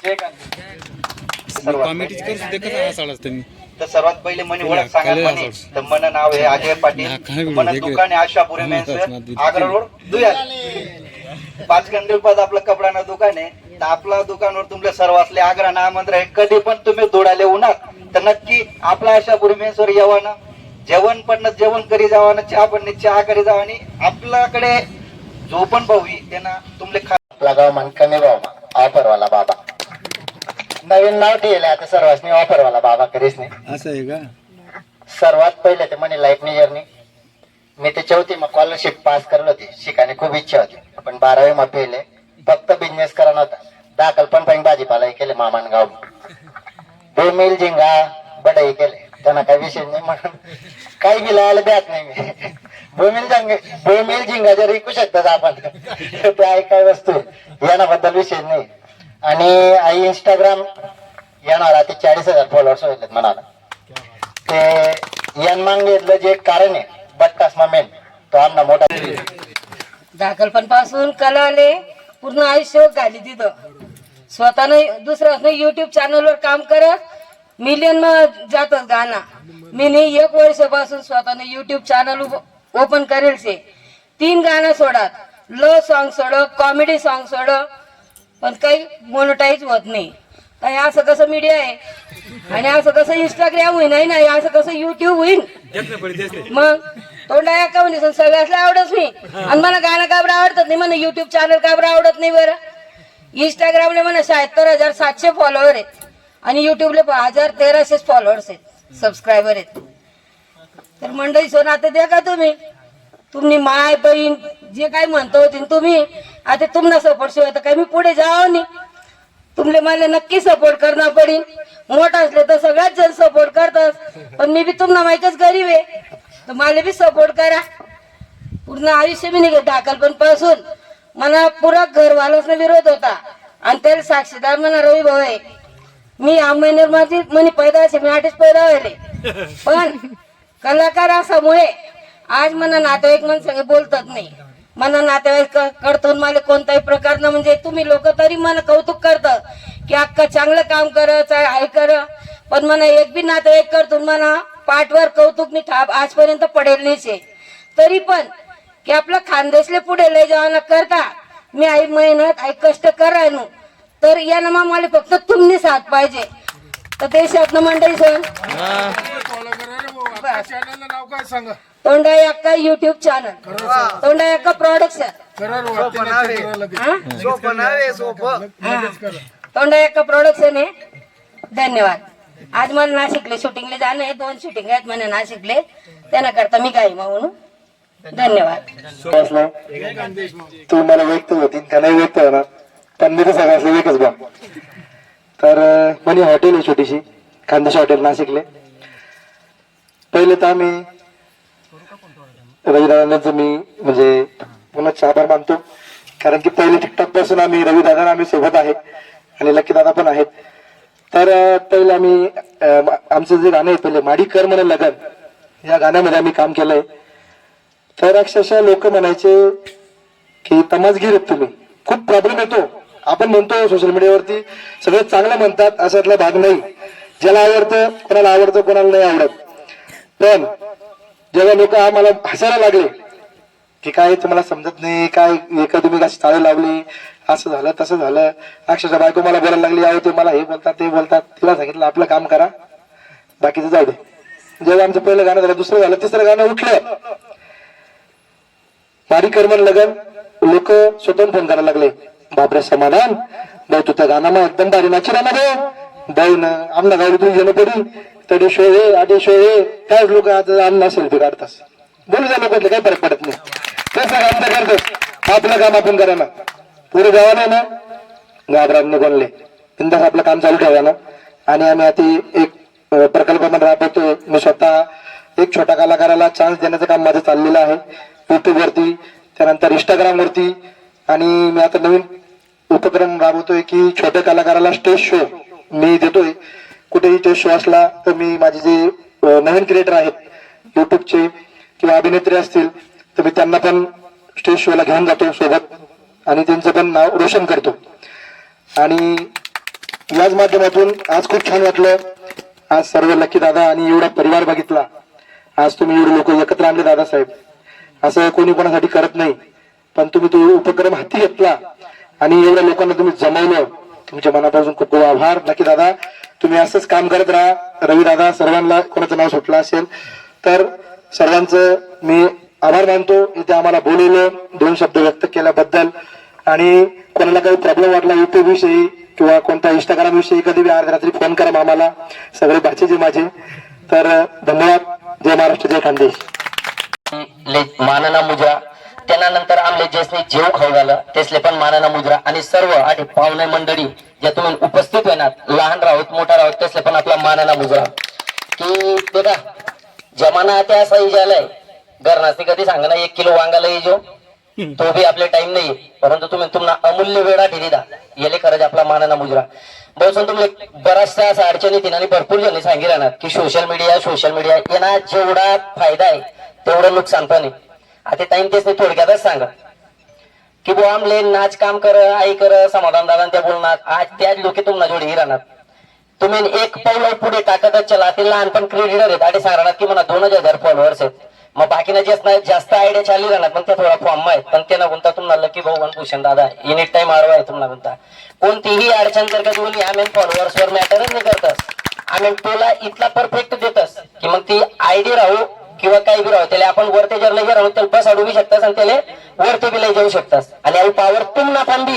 जय कांदे तर सर्वात पहिले मनी ओळख सांगा म्हणे तर मन नाव आहे अजय पाटील मन दुकान आहे आशापुरी मेन्स आग्रा रोड दुयाल 5 गंडलपात आपलं कपडानं दुकान आहे तर आपल्या दुकानावर तुमच्या सर्व असले आग्रा ना आमंत्रण आहे कधी पण तुम्ही दोडाले उन्हात तर नक्की आपल्या आशापुरी मेन्सवर यावं जेवण पण जेवण करी जावं चहा पण चहा करी जावं आणि आपल्याकडे जो पण भाऊ त्यांना तुमले आपला गाव मन कमी भाव ऑफरवाला बाबा नवीन नाव ठेवले आता सर्वांनी ऑफरवाला बाबा करीच नाही असं आहे का सर्वात पहिले ते म्हणे लाईफ जर्नी मी ते 4थी मग स्कॉलरशिप पास करलो होती शिकायची खूप इच्छा होती पण 12वी मग पेले फक्त बिझनेस करा नव्हता दाखल पण भाजीपाला केले मामान गाव बोमिल झिंगा बडाई केले त्यांना काही विषय नाही म्हणून काही गिलायला द्यात नाही मी बोमिल झिंगा जर ऐकू शकतात आपण ते ऐकाय वस्तू यानाबद्दल विषय नाही आणि आई इंस्टाग्राम येणार आता 40,000 फॉलोअर्स होते म्हणाला ते यान मागण्यातलं जे कारण आहे बट्टासमा मेन तो आमना मोठा दाखलपणापासून कलाले पूर्ण आयुष्य घाली तिथं स्वतःनं दुसऱ्या युट्यूब चॅनलवर काम करत मिलियन जातात गाणं मी 1 वर्षापासून स्वतःनं युट्यूब चॅनल ओपन करेल 3 गाणं सोडत लव सॉन्ग सोड कॉमेडी सॉन्ग सोड पण काही मोनोटाईज होत नाही काय असं कसं मीडिया आहे आणि असं कसं इंस्टाग्राम होईन नाही असं कसं युट्यूब होईन मग तोंडा का म्हणे सगळं असलं आवडत नाही आणि मला गाणं काबर आवडत नाही म्हणा युट्यूब चॅनल काबर आवडत नाही बरं इंस्टाग्रामला म्हणा 77,700 फॉलोअर आहेत आणि युट्यूबला 1,1300 फॉलोअर्स आहेत सबस्क्रायबर आहेत तर मंडळी सोन आता द्या का तुम्ही माय बहीण जे काय म्हणतो होते तुम्ही आता तुम्हाला सपोर्ट शिवाय तर काही मी पुढे जावं नाही तुमले मला नक्की सपोर्ट करणं पडेल मोठा असले तर सगळ्यात जण सपोर्ट करतात पण मी बी तुम्हाला माहितच गरीब आहे तर मला बी सपोर्ट करा पूर्ण आयुष्य मी नाही दाखल पासून मला पुरा घरवालाच विरोध होता आणि त्याला साक्षीदार म्हणा रवी भाऊ आहे मी आंबेनेर मध्ये म्हणे पैदा असे मी 8च पैदा व्हायले पण कलाकार असामुळे आज मला नातेवाईक म्हणून बोलतात नाही मला नातेवाईक कडतून मला कोणत्याही प्रकारनं म्हणजे तुम्ही लोक तरी मला कौतुक करतात की अक्का चांगलं काम करत आहे कर पण मला एक बी नातेवाईक करतून मला पाठवर कौतुक मी आजपर्यंत पडेल नाही तरी पण की आपलं खानदेशले पुढे लय जावाना करता मी आई मेहनत आई कष्ट करायनो तर यानं मग मला फक्त तुम्ही साथ पाहिजे तर देशातनं मंडळी सण तोंडा अक्का युट्यूब चॅनल तोंडा अक्का प्रोडक्शन तोंडा अक्का प्रोडक्शन आहे धन्यवाद आज मला नाशिकले शूटिंगले जाणं आहे 2 शूटिंग आहेत म्हणे नाशिकले त्यांना करता मी काय म्हणून धन्यवाद तू मला व्यक्त होती का नाही व्यक्त होणार पण मी तर सगळ्यात एकच बा तर म्हणे हॉटेल आहे छोटीशी खानदेश हॉटेल नाशिकले पहिले तर आम्ही रविदादांचं मी म्हणजे पुन्हा आभार मानतो कारण की पहिले टिकटॉक पासून आम्ही रविदादा आम्ही सोबत आहे आणि लकी दादा पण आहेत तर पहिले आम्ही आमचं जे गाणं आहे पहिले माडी कर म्हणे लगन या गाण्यामध्ये आम्ही काम केलंय तर अक्षरशः लोक म्हणायचे की तमासगीर आहेत तुम्ही खूप प्रॉब्लेम येतो आपण म्हणतो सोशल मीडियावरती सगळं चांगलं म्हणतात असातला भाग नाही ज्याला आवडतं कोणाला आवडतं कोणाला नाही आवडत पण जेव्हा लोक आम्हाला हसायला लागले की काय तुम्हाला समजत नाही काय एका तुम्ही कशी चालू लावली असं झालं तसं झालं अक्षरशः बायको मला बोलायला लागली अहो ते मला हे बोलतात ते बोलतात तिला सांगितलं आपलं काम करा बाकीचं जाऊ दे जेव्हा आमचं पहिलं गाणं झालं दुसरं झालं तिसरं गाणं उठलं माडी कर्मन लगन लोक स्वतःहून फोन करायला लागले बापरे समाधान भाऊ तू त्या गाणं एकदम भारी नाची राहणार भाऊ ना आमना गाडी तुझी जण पडी तडी शोळे आधी शोळे त्याच लोक आता अन्न सेल्फी काढतात बोलू त्या लोकांना काही फरक पडत नाही तसं काम तर करतोस आपलं काम आपण करा ना पुढे जावा नाही ना घाबरांनी कोणले बिंदास आपलं काम चालू ठेवा ना आणि आम्ही आता एक प्रकल्पामध्ये राबवतोय मी स्वतः एक छोट्या कलाकाराला चान्स देण्याचं काम माझं चाललेलं आहे युट्यूब वरती त्यानंतर इंस्टाग्राम वरती आणि मी आता नवीन उपक्रम राबवतोय की छोट्या कलाकाराला स्टेज शो मी देतोय कुठेही स्टेज शो असला तर मी माझे जे नवीन क्रिएटर आहेत युट्यूबचे किंवा अभिनेत्री असतील तर मी त्यांना पण स्टेज शोला घेऊन जातो सोबत आणि त्यांचं पण नाव रोशन करतो आणि याच माध्यमातून आज खूप छान वाटलं आज सर्व लकी दादा आणि एवढा परिवार बघितला आज तुम्ही एवढे लोक एकत्र आणले दादासाहेब असं कोणी कोणासाठी करत नाही पण तुम्ही तो उपक्रम हाती घेतला आणि एवढ्या लोकांना तुम्ही जमवलं तुमच्या मनापासून खूप खूप आभार नक्की दादा तुम्ही असंच काम करत राहा रवी दादा सर्वांना कोणाचं नाव सुटलं असेल तर सर्वांचं मी आभार मानतो इथे आम्हाला बोलवलं 2 शब्द व्यक्त केल्याबद्दल आणि कोणाला काही प्रॉब्लेम वाटला युट्यूब विषयी किंवा कोणत्या इंस्टाग्राम विषयी कधी बी अर्ध्या रात्री फोन करा आम्हाला सगळे भाचेचे माझे तर धन्यवाद जय महाराष्ट्र जय खानदेश मानाना मुजरा त्यानंतर आमले जेसने जेव खाऊ झालं तेसले पण मानाना मुजरा आणि सर्व आधी पाहुणे मंडळी ज्या तुम्ही उपस्थित होणार लहान राहोत मोठा राहोत तेसले पण आपला मानाना मुजरा की बघा जमाना आता असा झालाय घरनासनी कधी सांगा ना 1 किलो वांगाला येजो तो भी आपले टाइम नाही परंतु तुम्ही तुम्हाला अमूल्य वेळा ठेवीदा येले खरंच आपला मानाना मुजरा बहुसं तुम्ही बऱ्याचशा असा अडचणी येतील आणि भरपूर जणी सांगितलं ना की सोशल मीडिया यांना जेवढा फायदा आहे तेवढं नुकसान पण आहे आता टाइम तेच नाही थोडक्यातच सांगा की बुवा आमले नाच काम कर आई कर समाधान दादा त्या बोलणार आज त्याच लोक तुम्हाला जोडी राहणार तुम्ही एक पाऊल पुढे टाकतच चला ते लहानपण क्रिएटर आहेत आणि सांगणार की मला 2000 फॉलोअर्स आहेत मग बाकीना जास्त आयडिया चालली राहणार पण त्या थोडा फॉर्म आहेत पण ते ना कोणता तुम्हाला लकी भाऊ आणि भूषण दादा एनी टाइम आडवा आहे तुम्हाला कोणता कोणतीही अडचण जर का तुम्ही आम्ही फॉलोअर्स वर मॅटरच नाही करतस आम्ही तुला इतला परफेक्ट देतस की मग ती आयडी राहू किंवा काही बी राहू त्याला आपण वरते जर लगे राहू त्याला बस अडू शकतास आणि त्याला वरती बी लई जाऊ शकतास आणि आई पावर तुम पण बी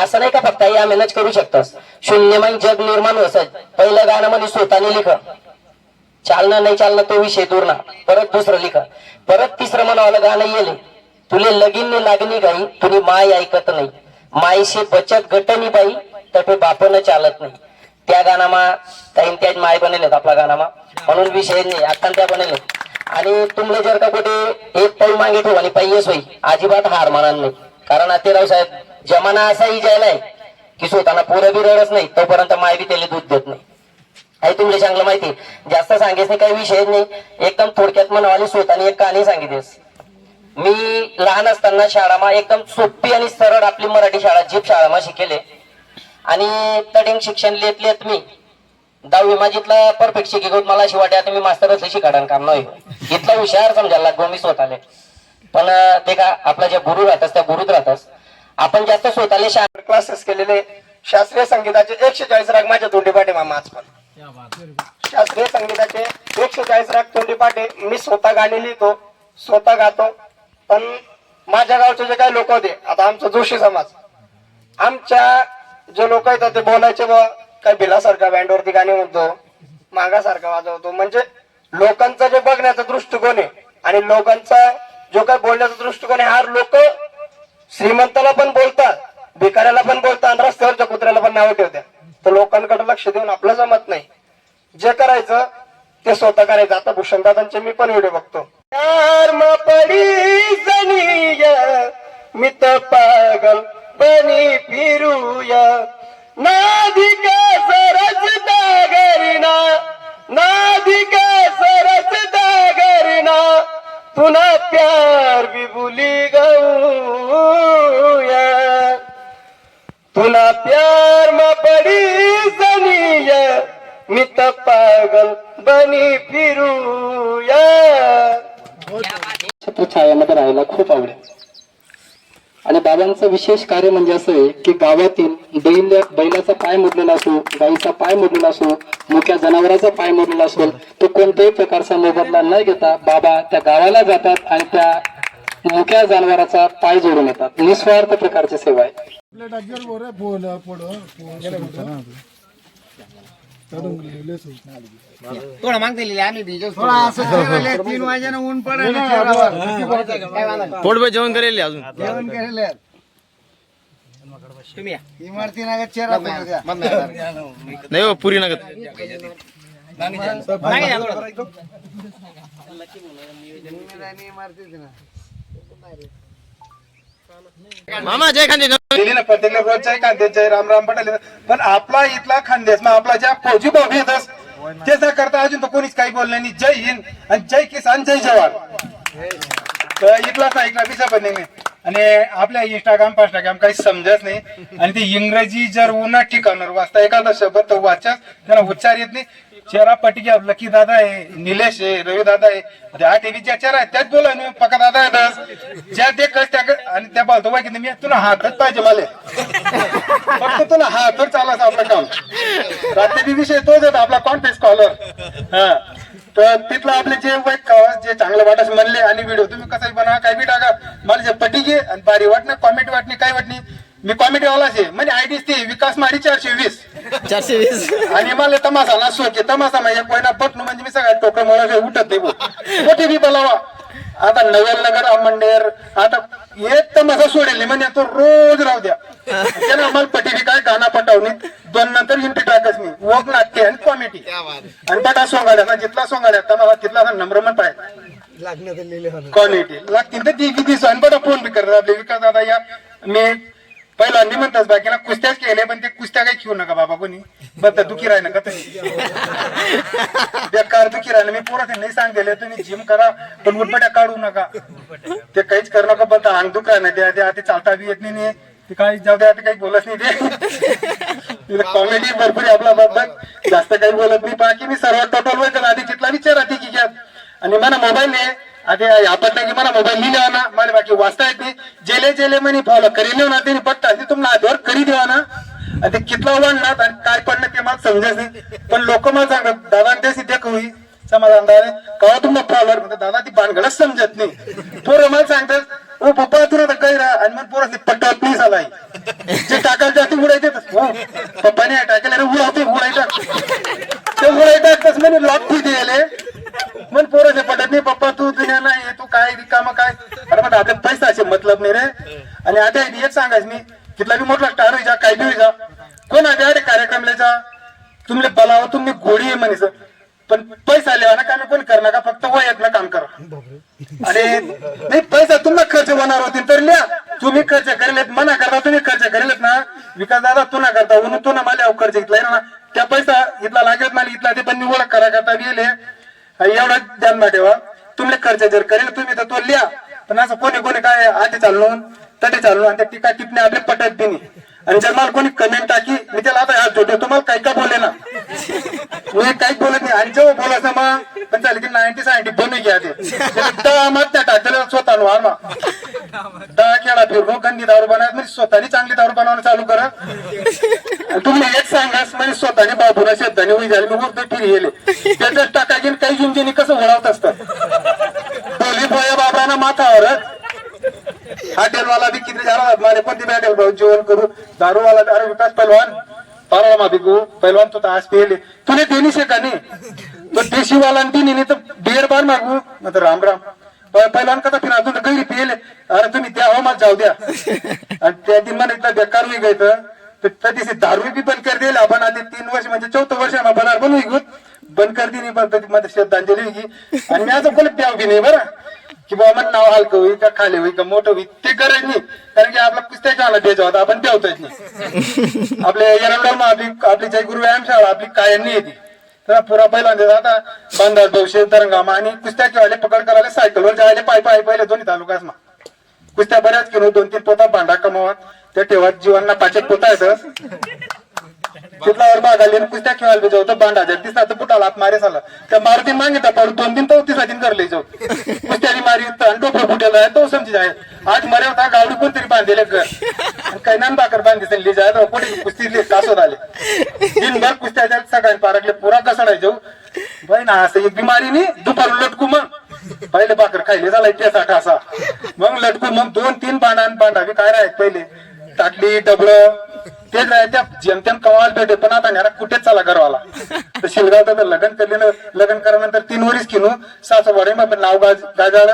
असं नाही का फक्त आई आम्हीच करू शकतास शून्यमान जग निर्माण होत पहिलं गाणं मध्ये स्वतःने लिख चालना नाही चालना तो विषय दूर ना परत दुसरं लिखा परत तिसरं म्हणावं गाणं येले तुले लगीन लागणी गाई तुझी माय ऐकत नाही माईशी बचत गटनी बाई तटे बापन चालत नाही त्या गाणामा त्याच माय बनेलेत आपला गाणामा म्हणून विषय नाही आता त्या बनेले आणि तुमले जर का कुठे एक पाऊल मागे ठेवू आणि पाहिजेच होई अजिबात हार मानणार नाही कारण आतेराव साहेब जमाना असाही जायलाय की स्वतःला पोरं बी रडत नाही तोपर्यंत माय बी त्याला दूध देत नाही आई तुमले चांगलं माहिती जास्त सांगायचं काही विषय नाही एकदम थोडक्यात म्हणावाली स्वतःने एक कहाणी सांगितलीस मी लहान असताना शाळामा एकदम सोपी आणि सरळ आपली मराठी शाळा जीप शाळामा शिकेले आणि तडिंग शिक्षण लेत मी 10वी माझीतला परफेक्ट शिकत मला अशी वाटे आता मी मास्तर शिकाडा काम नाही इथला हुशार समजायला लागलो मी स्वतःले पण ते का आपला जे गुरु राहतात त्या गुरुत राहतात आपण जास्त स्वतःले क्लासेस केलेले शास्त्रीय संगीताचे 140 राग माझ्या तोंडीपाठे मामा आज पण शास्त्रीय संगीताचे 140 राग तोंडीपाठे मी स्वतः गाणी लिहितो स्वतः गातो पण माझ्या गावचे जे काही लोक होते आता आमचा जोशी समाज आमच्या जे लोक आहेत ते बोलायचे काही बिलासारखा बँडवरती गाणी म्हणतो मागासारखा वाजवतो म्हणजे लोकांचा जे बघण्याचा दृष्टिकोन आहे आणि लोकांचा जो काही बोलण्याचा दृष्टिकोन आहे हा लोक श्रीमंताला पण बोलतात भिकाऱ्याला पण बोलतात आणि रस्त्यावरच्या कुत्र्याला पण नाव ठेवतात तर लोकांकडे लक्ष देऊन आपलं जमत नाही जे करायचं ते स्वतः करायचं आता भूषणदादांचे मी पण व्हिडिओ बघतो मी तर पागल बनी फिरूया नादिका सरस दागरिना नादिका सरस दागरिना पुन्हा प्यार भी भूली गऊया पुन्हा प्यार में पड़ी जनिया मी तर पागल बनी फिरूया छत्रछायामध्ये राहायला खूप आवडेल आणि बाबांचं विशेष कार्य म्हणजे असं आहे की गावातील बैलाचा पाय मोडलेला असो गाईचा पाय मोडलेला असो मुक्या जनावराचा पाय मोडलेला असो तो कोणत्याही प्रकारचा मोबदला न घेता बाबा त्या गावाला जातात आणि त्या मुक्या जनावराचा पाय जोडून येतात निस्वार्थ प्रकारची सेवा आहे थोडा मागते आम्ही थोडा असं 3 वाजेनं ऊन पडेल पोटभर जेवण करेल अजून जेवण केलेलं आहे. तुम्ही या. इमारती नगर चेहरा नाही हो पुरी नगत मामा जय खांदे दिली ना प्रत्येक रोज जय खानदेश जय राम राम पटाले. पण आपला इथला खानदेश मग आपला ज्या फौजी भाऊ येतस त्याचा करता अजून तर कोणीच काही बोललं नाही. जय हिंद आणि जय किसान जय जवान. तर इथलाच ऐकला पिसा पण नाही. आणि आपल्या इंस्टाग्राम फास्टाग्राम काही समजत नाही. आणि ते इंग्रजी जर उन्हा ठिकाणावर वाचता एखादा शब्द तर वाचत त्यांना उच्चार येत नाही. चेहरा पटकी लकी दादा आहे, निलेश आहे, रवी दादा आहे, त्या टीव्ही ज्या चेहरा आहे त्याच बोला पका दादा आहे ज्या देखस त्या आणि त्या बोलतो बाकी मी तुला हातच पाहिजे मला फक्त तुला हातच चालायचं आपलं काम. रात्री विषय तोच आहे आपला कॉन्फरन्स कॉलर. हा तर तिथलं आपले जे जे चांगलं वाटस म्हणले आणि व्हिडिओ तुम्ही कसाही बनवा काय बी टाका मला जे पटीके आणि बारी वाटणं कॉमेंट वाटणी काय वाटणी मी कॉमेडी वालाच आहे म्हणजे आयडी ती विकास माडी 420 आणि मला तमासा ना सोके तमासा म्हणजे कोयना पटणं म्हणजे मी सगळ्यात टोकं मला उठत नाही मोठी बी बोलावा. आता नगर अमंडेर आता एक तमासा सोडेल म्हणजे तो रोज राहू द्या त्याला मला पटीवी काय गाणं पटावणी 2 नंतर इंटी टाकच मी वोक नाट्य आणि कॉमेडी आणि बटा सोंगाड्या ना जिथला सोंगाड्या तमासा तिथला नम्र म्हणत आहे क्वालिटी लागतील तर ती दिवस आणि बटा फोन बी करतात आपले विकास दादा या मी पहिला म्हणताच बाकीला कुस्त्याच केले पण ते कुस्त्या काही खेळू नका बाबा कोणी बद्द दुखी राही नका तुम्ही बेकार दुखी राहिलं मी पुरा नाही सांगितले तुम्ही जिम करा पण उठबट्या काढू नका ते काहीच करू नका बद्द अंग दुख राहणार ते आधी चालता बी येत नाही ते काही जाऊ द्या काही बोलत नाही ते कॉमेडी भरपूर आहे आपला बद्दल जास्त काही बोलत नाही बाकी मी सर्व टोटल वर आधी तिथला विचार आधी की घ्या आणि मला मोबाईल आहे आधी आपण नाही की मला मोबाईल लिहिला ना मला बाकी वाचता येत नाही जेले म्हणे फॉलो करी ना त्यांनी पट्टा तुम्हाला हातवर करी देवा ना आणि ते कितला वाढणार आणि काय पडलं ते मला समजत नाही. पण लोक मला सांगतात दादा ते देख होई समाधान दादा कवा तुम्हाला फॉलोअर म्हणतात दादा ती भानगडच समजत नाही. पोरं मला सांगतात ओ पप्पा तुला तर काही राहा आणि मग पोरं पट्टावत नाही झालाय जे टाकायला जास्त उडायचे हो पप्पाने टाकायला उडावते उडायचं ते उडायचं म्हणजे लॉक फी द्यायला मग पोरं पटत नाही पप्पा तू दुनिया नाही तू काय रिकामा काय अरे मग आता पैसा असे मतलब नाही रे. आणि आता एक सांगायचं मी तिथला बी मोठा स्टार होईजा काय बी होईजा कोण आधी अरे कार्यक्रमला जा तुम्ही बोलावं तुम्ही गोडी आहे म्हणे पण पैसा लिहा ना काम कोण करणार का फक्त वयात ना काम करा. अरे नाही पैसा तुम्हाला खर्च होणार होतील तर लिहा तुम्ही खर्च करेलेत मना करता तुम्ही खर्च करेलेत ना विकास दादा तू ना करता म्हणून तू ना मला खर्च घेतलाय ना त्या पैसा इथला लागेल मला इथला ते पण निवड करा करता गेले एवढा ध्यान ठेवा तुम्ही खर्च जर करेल तुम्ही तर तो लिहा पण असं कोणी काय आधी चाललो तटे चाललो आणि त्या टीका टिपणे आपले पटत बी नाही. आणि जर मला कोणी कमेंट टाकी मी त्याला आता हात जोडतो तुम्हाला काही का बोलले ना मी काहीच बोलत नाही. आणि जेव्हा बोलायचं मग पण चालेल की 90 बनू घ्या ते मग त्या टाकलेला स्वतः वारमा 10 खेळा फिरून गंदी दारू बनवत म्हणजे स्वतःनी चांगली दारू बनवणं चालू करा. तुम्ही एक सांगास म्हणजे स्वतःने बाबूला शेताने उई झाली मी उरतो फिरी गेले त्याच्यात टाका घेऊन काही जिंजीने कसं ओढावत असतं बोली पोया बाबांना माथावर हॉटेलवाला बी किती झाला मारे पण ती बॅटेल भाऊ जेवण करू दारूवाला अरे विकास पहलवान पारा मा बिगू पहलवान तो तास पेले तुने देनी से का नाही तो देशीवाला नाही तर बियर बार मागू नंतर राम राम पहलवान कसा फिर अजून गैरी पेले अरे तुम्ही द्या हो मला जाऊ द्या. आणि त्या दिन मला इथला बेकार होई गई तर त्या दिवशी दारू बी बंद कर दिला आपण आधी 3 वर्ष म्हणजे 4थं वर्ष बनार पण होई बंद कर दिली मध्ये श्रद्धांजली होई आणि मी असं कोणी प्याव बी नाही बरं की बाबा मन नाव हलकं होई का खाली होई का मोठं होई ते गरज नाही कारण की आपला कुस्त्याच्या आला द्यायचा होता आपण द्यावतोच नाही. आपल्या एरंडोलमा आपली जय गुरु व्यायामशाळा आपली कायमनी येते तर पुरा पहिल्यांदा आता बांधाल भविष्य तरंगामा आणि कुस्त्या खेळाले पकड करायला सायकलवर जायला पाय पहिले दोन्ही तालुकास मा कुस्त्या बऱ्याच केलो 2-3 पोता भांडा कमावत त्या ठेवत जीवांना 5 पोता येतं तिथला बागाली कुस्त्या खेळायला बी जाऊ बांडा जाईल तिसरा तर पुटाला हात मारे झाला त्या मारुती मागितला पण 2-3 तो तिसरा दिन करले जाऊ कुस्त्याची मारी टोपलं फुटेला आहे तो समजी जाय आज मरे होता गावडी कोणतरी बांधले घर काही नान बाकर बांधली सल्ली जाय कोणी कुस्ती कासोत आले दिनभर कुस्त्या जायला सकाळी पारकले पुरा कसडाय जाऊ बाई ना असं एक बिमारी नाही दुपार लटकू मग पहिले बाकर खायले झाला ठेसा ठासा मग लटकू मग 2-3 बांधा बी काय राहत पहिले ताटली डबडं ते नाही त्या जेमतेम कमाल भेटे पण आता न्यारा कुठेच चाला घरवाला तर शिलगाव तर लग्न केलेलं लग्न करानंतर 3 वर्ष किनू सासवाडे मग नाव गाजाड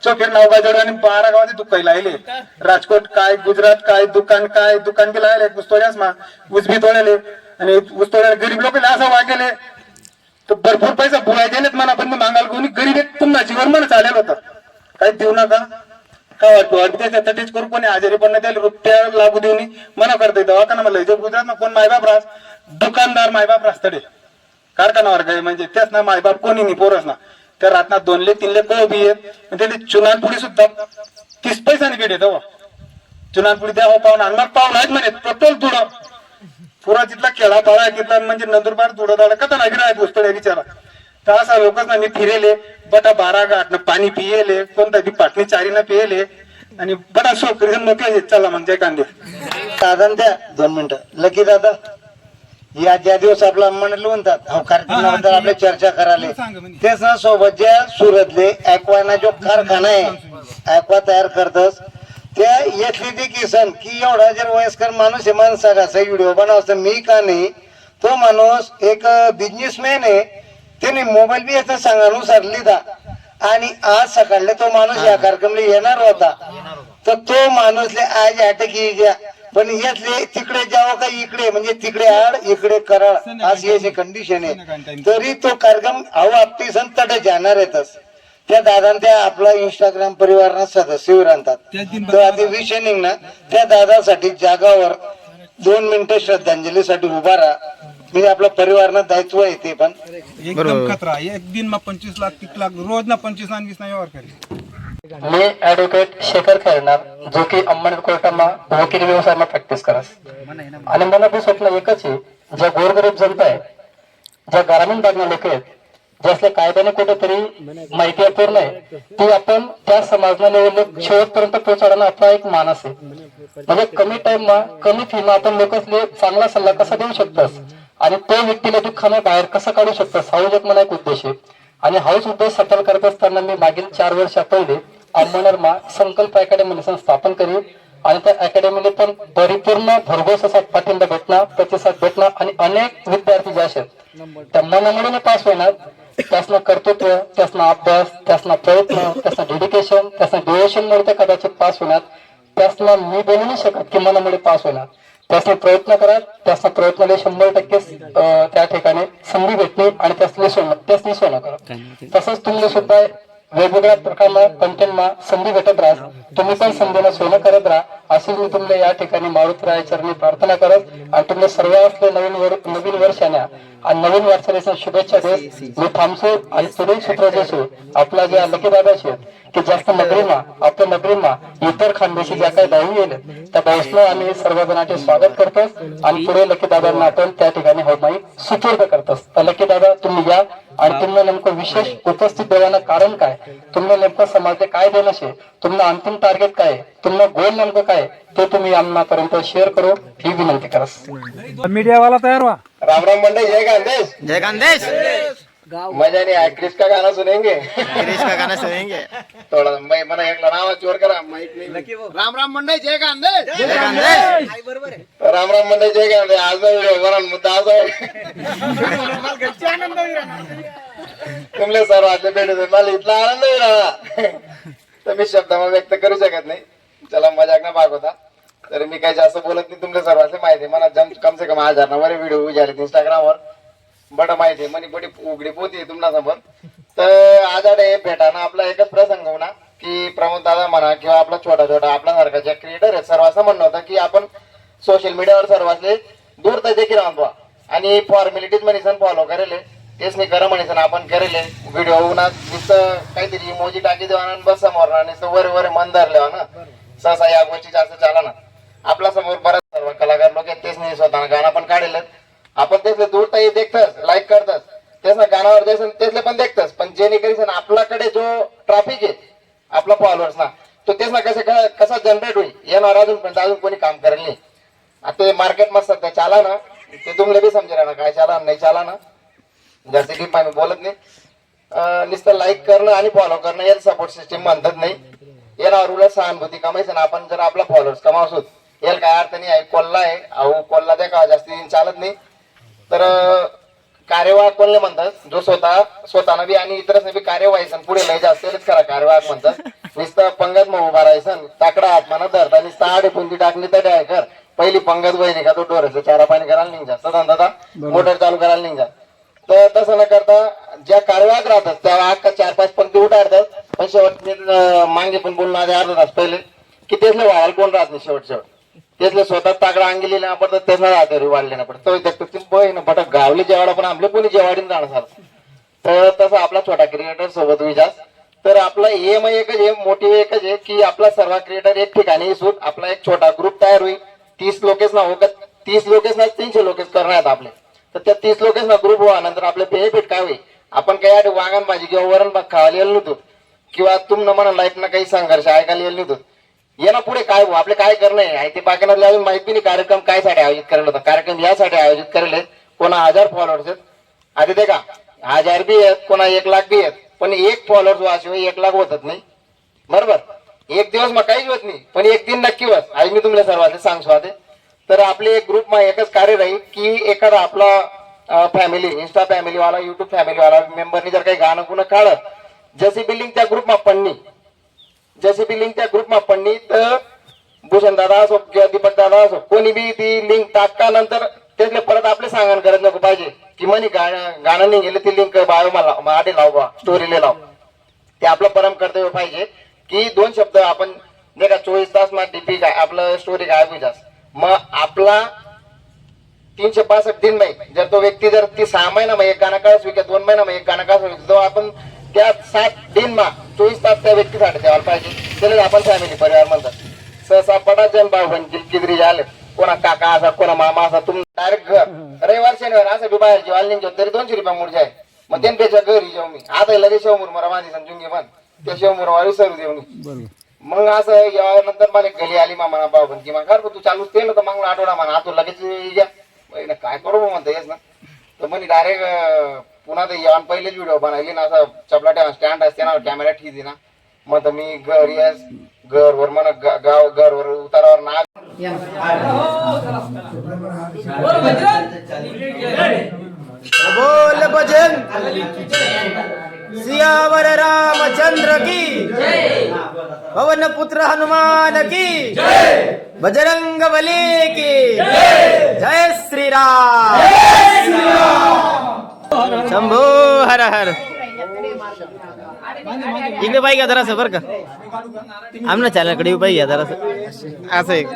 चौफेर नाव गाजाड आणि 12 गावात दुकाई लायले राजकोट काय गुजरात काय दुकान बी लायले ऊसतोड्यास मा ऊस बी तोडले आणि ऊसतोड्या गरीब लोक असं वागेले तर भरपूर पैसा बुवाय देण्यात म्हणा पण मागाल कोणी गरीब एक पुन्हा जीवन म्हणा चालेल होतं काही देऊ नका काय वाटतो त्याच्यासाठीच करू कोणी आजारी पण नाही त्याला रुपया लागू देऊन मना करता दवाखाना मला गुजरात कोण मायबाप रास दुकानदार मायबाप रास्तडे कारखानावर काय म्हणजे तेच ना मायबाप कोणी नाही पोरस ना त्या रातना 2-3 को बी येत त्याने चुनानपुडी सुद्धा 30 पैशाने भेट येतो चुनानपुडी द्यावं पाहून आणि मग पाहून आहेत म्हणे टोटल तुडं पुरा तिथला खेळा पाळा घेतला म्हणजे नंदुरबार तुडं कथा नाही राहत गोष्ट विचारा तर असा लोकच ना मी फिरेले बटा 12 गाठनं पाणी पियेले कोणता बी पाटणी चारीनं पियेले आणि बटा शोकरी मोकळे चला मग जय कांदे दादा द्या 2 मिनिटं लकी दादा या ज्या दिवस आपला म्हणलं म्हणतात कार्यक्रमाबद्दल आपल्या चर्चा करायला तेच ना सोबत ज्या सुरतले ॲक्वाना जो कारखाना आहे ॲक्वा तयार करतस त्या येथली ती किसन की एवढा जर वयस्कर माणूस आहे माणसाचा व्हिडिओ बनवतो मी का नाही तो माणूस एक बिझनेसमॅन आहे त्याने मोबाईल बी याचा सांगानुसार लिहिला आणि आज सकाळला तो माणूस या कार्यक्रमाला येणार होता तर तो माणूसले आज अटक घ्या पण यातले तिकडे जावं का इकडे म्हणजे तिकडे आड इकडे कराड अशी याची कंडिशन आहे तरी तो कार्यक्रम हवा आपटी सण तटे जाणार येतच त्या दादान त्या आपला इंस्टाग्राम परिवारात सदस्य राहतात तर आधी विषय निघणार त्या दादासाठी जागावर 2 मिनिटं श्रद्धांजलीसाठी उभा राहा म्हणजे आपल्या परिवारानं दायित्व आहे ते पण एकदम खतरा एक दिन में 25 लाख 30 लाख रोज ना 25 लाख 20 व्यवहार करे मी ॲडव्होकेट शेखर खेळणार जो की अंबड कोर्टामा वकील व्यवसायाમાં प्रॅक्टिस करस आणि मला बी स्वप्न एकच आहे ज्या गोरगरीब जनता आहे ज्या ग्रामीण भागना लोक आहेत ज्यासल्या कायद्याने कुठेतरी माहिती अपूर्ण आहे ती आपण त्या समाजना लेवल शेवटपर्यंत पोहोचवणं आपला एक मानस आहे म्हणजे कमी टाइम मा कमी फी मा आपण लोकांना चांगला सल्ला कसा देऊ शकतोस आणि तो व्यक्तीला दुःखाने बाहेर कसं काढू शकतोस हा एक मला एक उद्देश आहे आणि हाच उद्देश सफल करत असताना मी मागील 4 वर्षा पहिले अंमनेरमा संकल्प अकॅडमी स्थापन केली आणि त्या अकॅडमीने पण परिपूर्ण भरघोस असा पाठिंबा भेटणार प्रतिसाद भेटणार आणि अनेक विद्यार्थी जे आहेत त्या मनामुळे पास होणार त्यासनं कर्तृत्व त्यासनं अभ्यास त्यासनं प्रयत्न त्यासनं डेडिकेशन त्यासनं ड्युरेशन मुळे ते कदाचित पास होणार त्यासनं मी बोलू नाही शकत की मनामुळे पास होणार त्यासने प्रयत्न करा त्यासनं प्रयत्नाला 100% त्या ठिकाणी संधी भेटणे आणि त्यासने सोनं करा तसंच तुम्ही सुद्धा वेगवेगळ्या प्रकारला कंटेंटमा संधी भेटत राहा तुम्ही पण संधीला सोनं करत राहा अशी मी तुम्हाला या ठिकाणी मारुतीराया चरणी प्रार्थना करत आणि तुम्ही सर्व असले नवीन वर्षाने आणि नवीन वर्षाला शुभेच्छा देत मी थांबसो आणि पुढील सूत्र जे आपला ज्या लकीदादाचे की जास्त नगरीमा आपल्या नगरीमा इतर खानदेशी ज्या काही दावी येईल त्या दावसनं आम्ही सर्वजणांचे स्वागत करतो आणि पुढे लकीदादांना आपण त्या ठिकाणी हौमाई सुपूर्द करतो तर लकीदादा तुम्ही या आणि तुम्हाला नेमकं विशेष उपस्थित देवानं कारण काय तुम्हाला नेमकं समाजले काय देणं शे तुम्हाला अंतिम टार्गेट काय तुम्हाला गोल नेमकं काय ते तुम्ही आम्हापर्यंत शेअर करू ही विनंती करा मीडिया वाला तैयार हुआ राम राम मंडई जय खानदेश जय खानदेश मजा नहीं आया क्रिश का गाना सुनेंगे गिरीश का गाना सुनेंगे थोड़ा मैं मना एक लड़ावा चोर करा माइक नहीं राम राम मंडई जय खानदेश जय खानदेश राम राम मंडई जय खानदेश आज मैं व्हिडिओ बनवून मुद्दा आज तुमले सर्व आतले भेटू मला इथला आनंद होईल तर मी शब्दामध्ये व्यक्त करू शकत नाही चला मजाक ना भाग होता तर मी काही जास्त बोलत नाही तुमले सर्वांचे माहिती मला कम से कम 1000 व्हिडिओ उजाले इंस्टाग्रामवर बट माहिती म्हणे बडी उघडी पोती तुम्हाला समोर तर आजाडे भेटाना आपला एकच प्रसंग होणार की प्रमोद दादा म्हणा किंवा आपला छोटा आपल्यासारखा ज्या क्रिएटर आहेत सर्वांचं म्हणणं होतं की आपण सोशल मीडियावर सर्वांचे दूर तर देखील राहतो आणि फॉर्मॅलिटीज म्हणीसन फॉलो करेले तेच नाही करा म्हणीसन आपण करेले व्हिडिओ उन्हात नुसतं काहीतरी इमोजी टाकी देवा बस समोर ना नुसतं वर मन धरले ना सहसा या गोष्टी जास्त चाला ना आपल्या समोर बऱ्याच सर्व कलाकार लोक आहेत तेच नाही स्वतः गाणं पण काढेल आपण तेच दूर तर देखतस लाईक करतस तेच ना गाण्यावर द्यायचं तेच पण देखतस पण जेणे करीसन आपल्याकडे जो ट्रॅफिक आहे आपला फॉलोअर्स ना तो तेच ना कसा जनरेट होईल येणार अजून कोणी काम करेल नाही आता मार्केट मस्त सध्या चाला ना ते तुम्हाला बी समजेल ना काय चाला नाही चाला ना जास्त डीप आम्ही बोलत नाही नुसतं लाईक करणं आणि फॉलो करणं याच सपोर्ट सिस्टीम म्हणतात नाही येणार उलट सहानुभूती कमायचं ना आपण जर आपला फॉलोअर्स कमावसोत याला काय अर्थ नाही आहे. कोल्हा आहे, अहो कोल्हा त्या का जास्ती दिन चालत नाही. तर कार्यवाहक कोणले म्हणतात, जो स्वतःनं बी आणि इतरच बी कार्यवाहीसन पुढे लय जास्त खरा कार्यवाहक म्हणतात. नुसतं पंगत मग उभा राहायसन, ताकडा हात म्हणत धरता नुसतं आडे पुंती टाकली तर काय कर, पहिली पंगत वहिनी का तो डोरायचं चारा पाणी करायला निघा, सदान दादा मोटर चालू करायला निघा. तर तसं न करता ज्या कार्यवाहक राहतात त्या अख्खा 4-5 पंक्ती उठाडतात, पण शेवट मागे पण बोलणं आधी अर्धा तास पहिले की तेचले वाढायला कोण राहत नाही. शेवट तेचले स्वतः ताकडा अंगिली ना पडतात, त्याचा राहते वाढले ना पडत तो भटक गावले जेवाडा पण आपले कोणी जेवाडीन जाणं झालं. तर तसं आपला छोटा क्रिएटर सोबत विचार. तर आपला एम एकच आहे, मोटिव्ह एकच आहे की आपला सर्व क्रिएटर एक ठिकाणी सूट आपला एक छोटा ग्रुप तयार होईल. 30 लोकेस ना हो, 30 लोकेस ना 300 लोकेस करण्यात आपले. तर त्या 30 लोकेस ना ग्रुप व्हा, नंतर आपले बेनिफिट काय होईल, आपण काही वांगण भाजी किंवा वरण भात खायला येईल नव्हतो, किंवा तुम म्हणा लाईफ ना काही संघर्ष ऐकायला येईल नव्हतो. याला पुढे काय हो आपले काय करणं आहे ते बाकीला अजून माहिती नाही. कार्यक्रम कायसाठी आयोजित करायला होता, कार्यक्रम यासाठी आयोजित करायला कोणा 1000 फॉलोअर्स आहेत आधी ते का 1000 बी आहेत, कोणा 1 लाख बी आहेत, पण 1 फॉलोअर्स वाशिवाय 1 लाख होतच नाही. बरोबर, एक दिवस मग काहीच होत नाही, पण 1 दिन नक्की होत. आज मी तुम्हाला सर्वांचे सांगतो. तर आपले एक ग्रुप मा एकच कार्य राहील की एखादा आपला फॅमिली, इंस्टा फॅमिली वाला, युट्यूब फॅमिली वाला मेंबरनी जर काही गाणं कुणं काढत, जशी बिलिंग त्या ग्रुपमा पडणी, जशी बी लिंक त्या ग्रुपमा पडणी, तर भूषण दादा असो किंवा दीपक दादा असो कोणी बी ती लिंक टाका, नंतर त्यातले परत आपले सांगण करत नको पाहिजे की म्हणे गाणं नाही गेले ती लिंक बायो मला आधी लाव बा, स्टोरीला लाव. ते आपलं परम कर्तव्य पाहिजे की 2 शब्द आपण नाही का 24 तास मग डीपी काय आपलं स्टोरी काय विचार. मग आपला 365 दिन माहिती जर तो व्यक्ती जर ती 6 महिना मग एक गाणं काढस किंवा 2 महिना मग एक गाणं काढस, तो आपण त्या 7 दिन मा 24 तास त्या व्यक्तीसाठी द्यायला पाहिजे. त्याला आपण फॅमिली परिवार म्हणतात. सहसा पडा जन भाऊ बहिणी किदरी झाले, कोणा काका असा कोणा मामा असा, तुम्ही डायरेक्ट घर रविवार शनिवार असं बी बाहेर जेवायला निघतो तरी 200 रुपये मूड जाय. मग त्यांच्यापेक्षा घरी जेव मी आता लगेच शेवमुरमारा माझी समजून पण त्या शेवमुरमारी सरू देऊ मी. मग असं यानंतर मला गली आली मामा भाऊ बहिणी मग घर तू चालूच केलं तर मग आठवडा म्हणा तू लगेच घ्या काय करू म्हणता येस ना. तर म्हणे डायरेक्ट पुन्हा ते यान पहिलेच व्हिडिओ बनवली ना, असं चपला ठेवा स्टँड असते ना कॅमेरा ठीक ना. मग तर मी घरवर म्हणा गाव घरवर उतारावर ना बोल भजन सियावर रामचंद्र की, पवन पुत्र हनुमान की, बजरंग बली की जय श्री राम. शंभो हर हर. इकडे पाहिजे का जरासं बरं का, आमना चॅनलकडे पाहिजे जरासं असं एक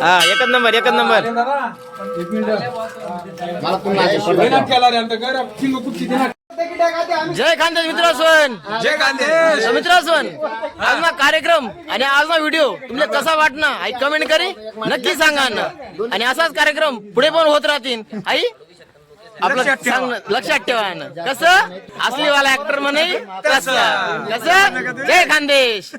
हा एकच नंबर जय खानदेश मित्रांसोन, जय खानदेश मित्रांसोन. आज ना कार्यक्रम आणि आज ना व्हिडिओ तुम्हाला कसा वाटना आई कमेंट करी नक्की सांगा ना. आणि असाच कार्यक्रम पुढे पण होत राहतील. आई आपलं लक्षात ठेवा ना, कसं असलीवाला ऍक्टर म्हणे कसं. जय खानदेश.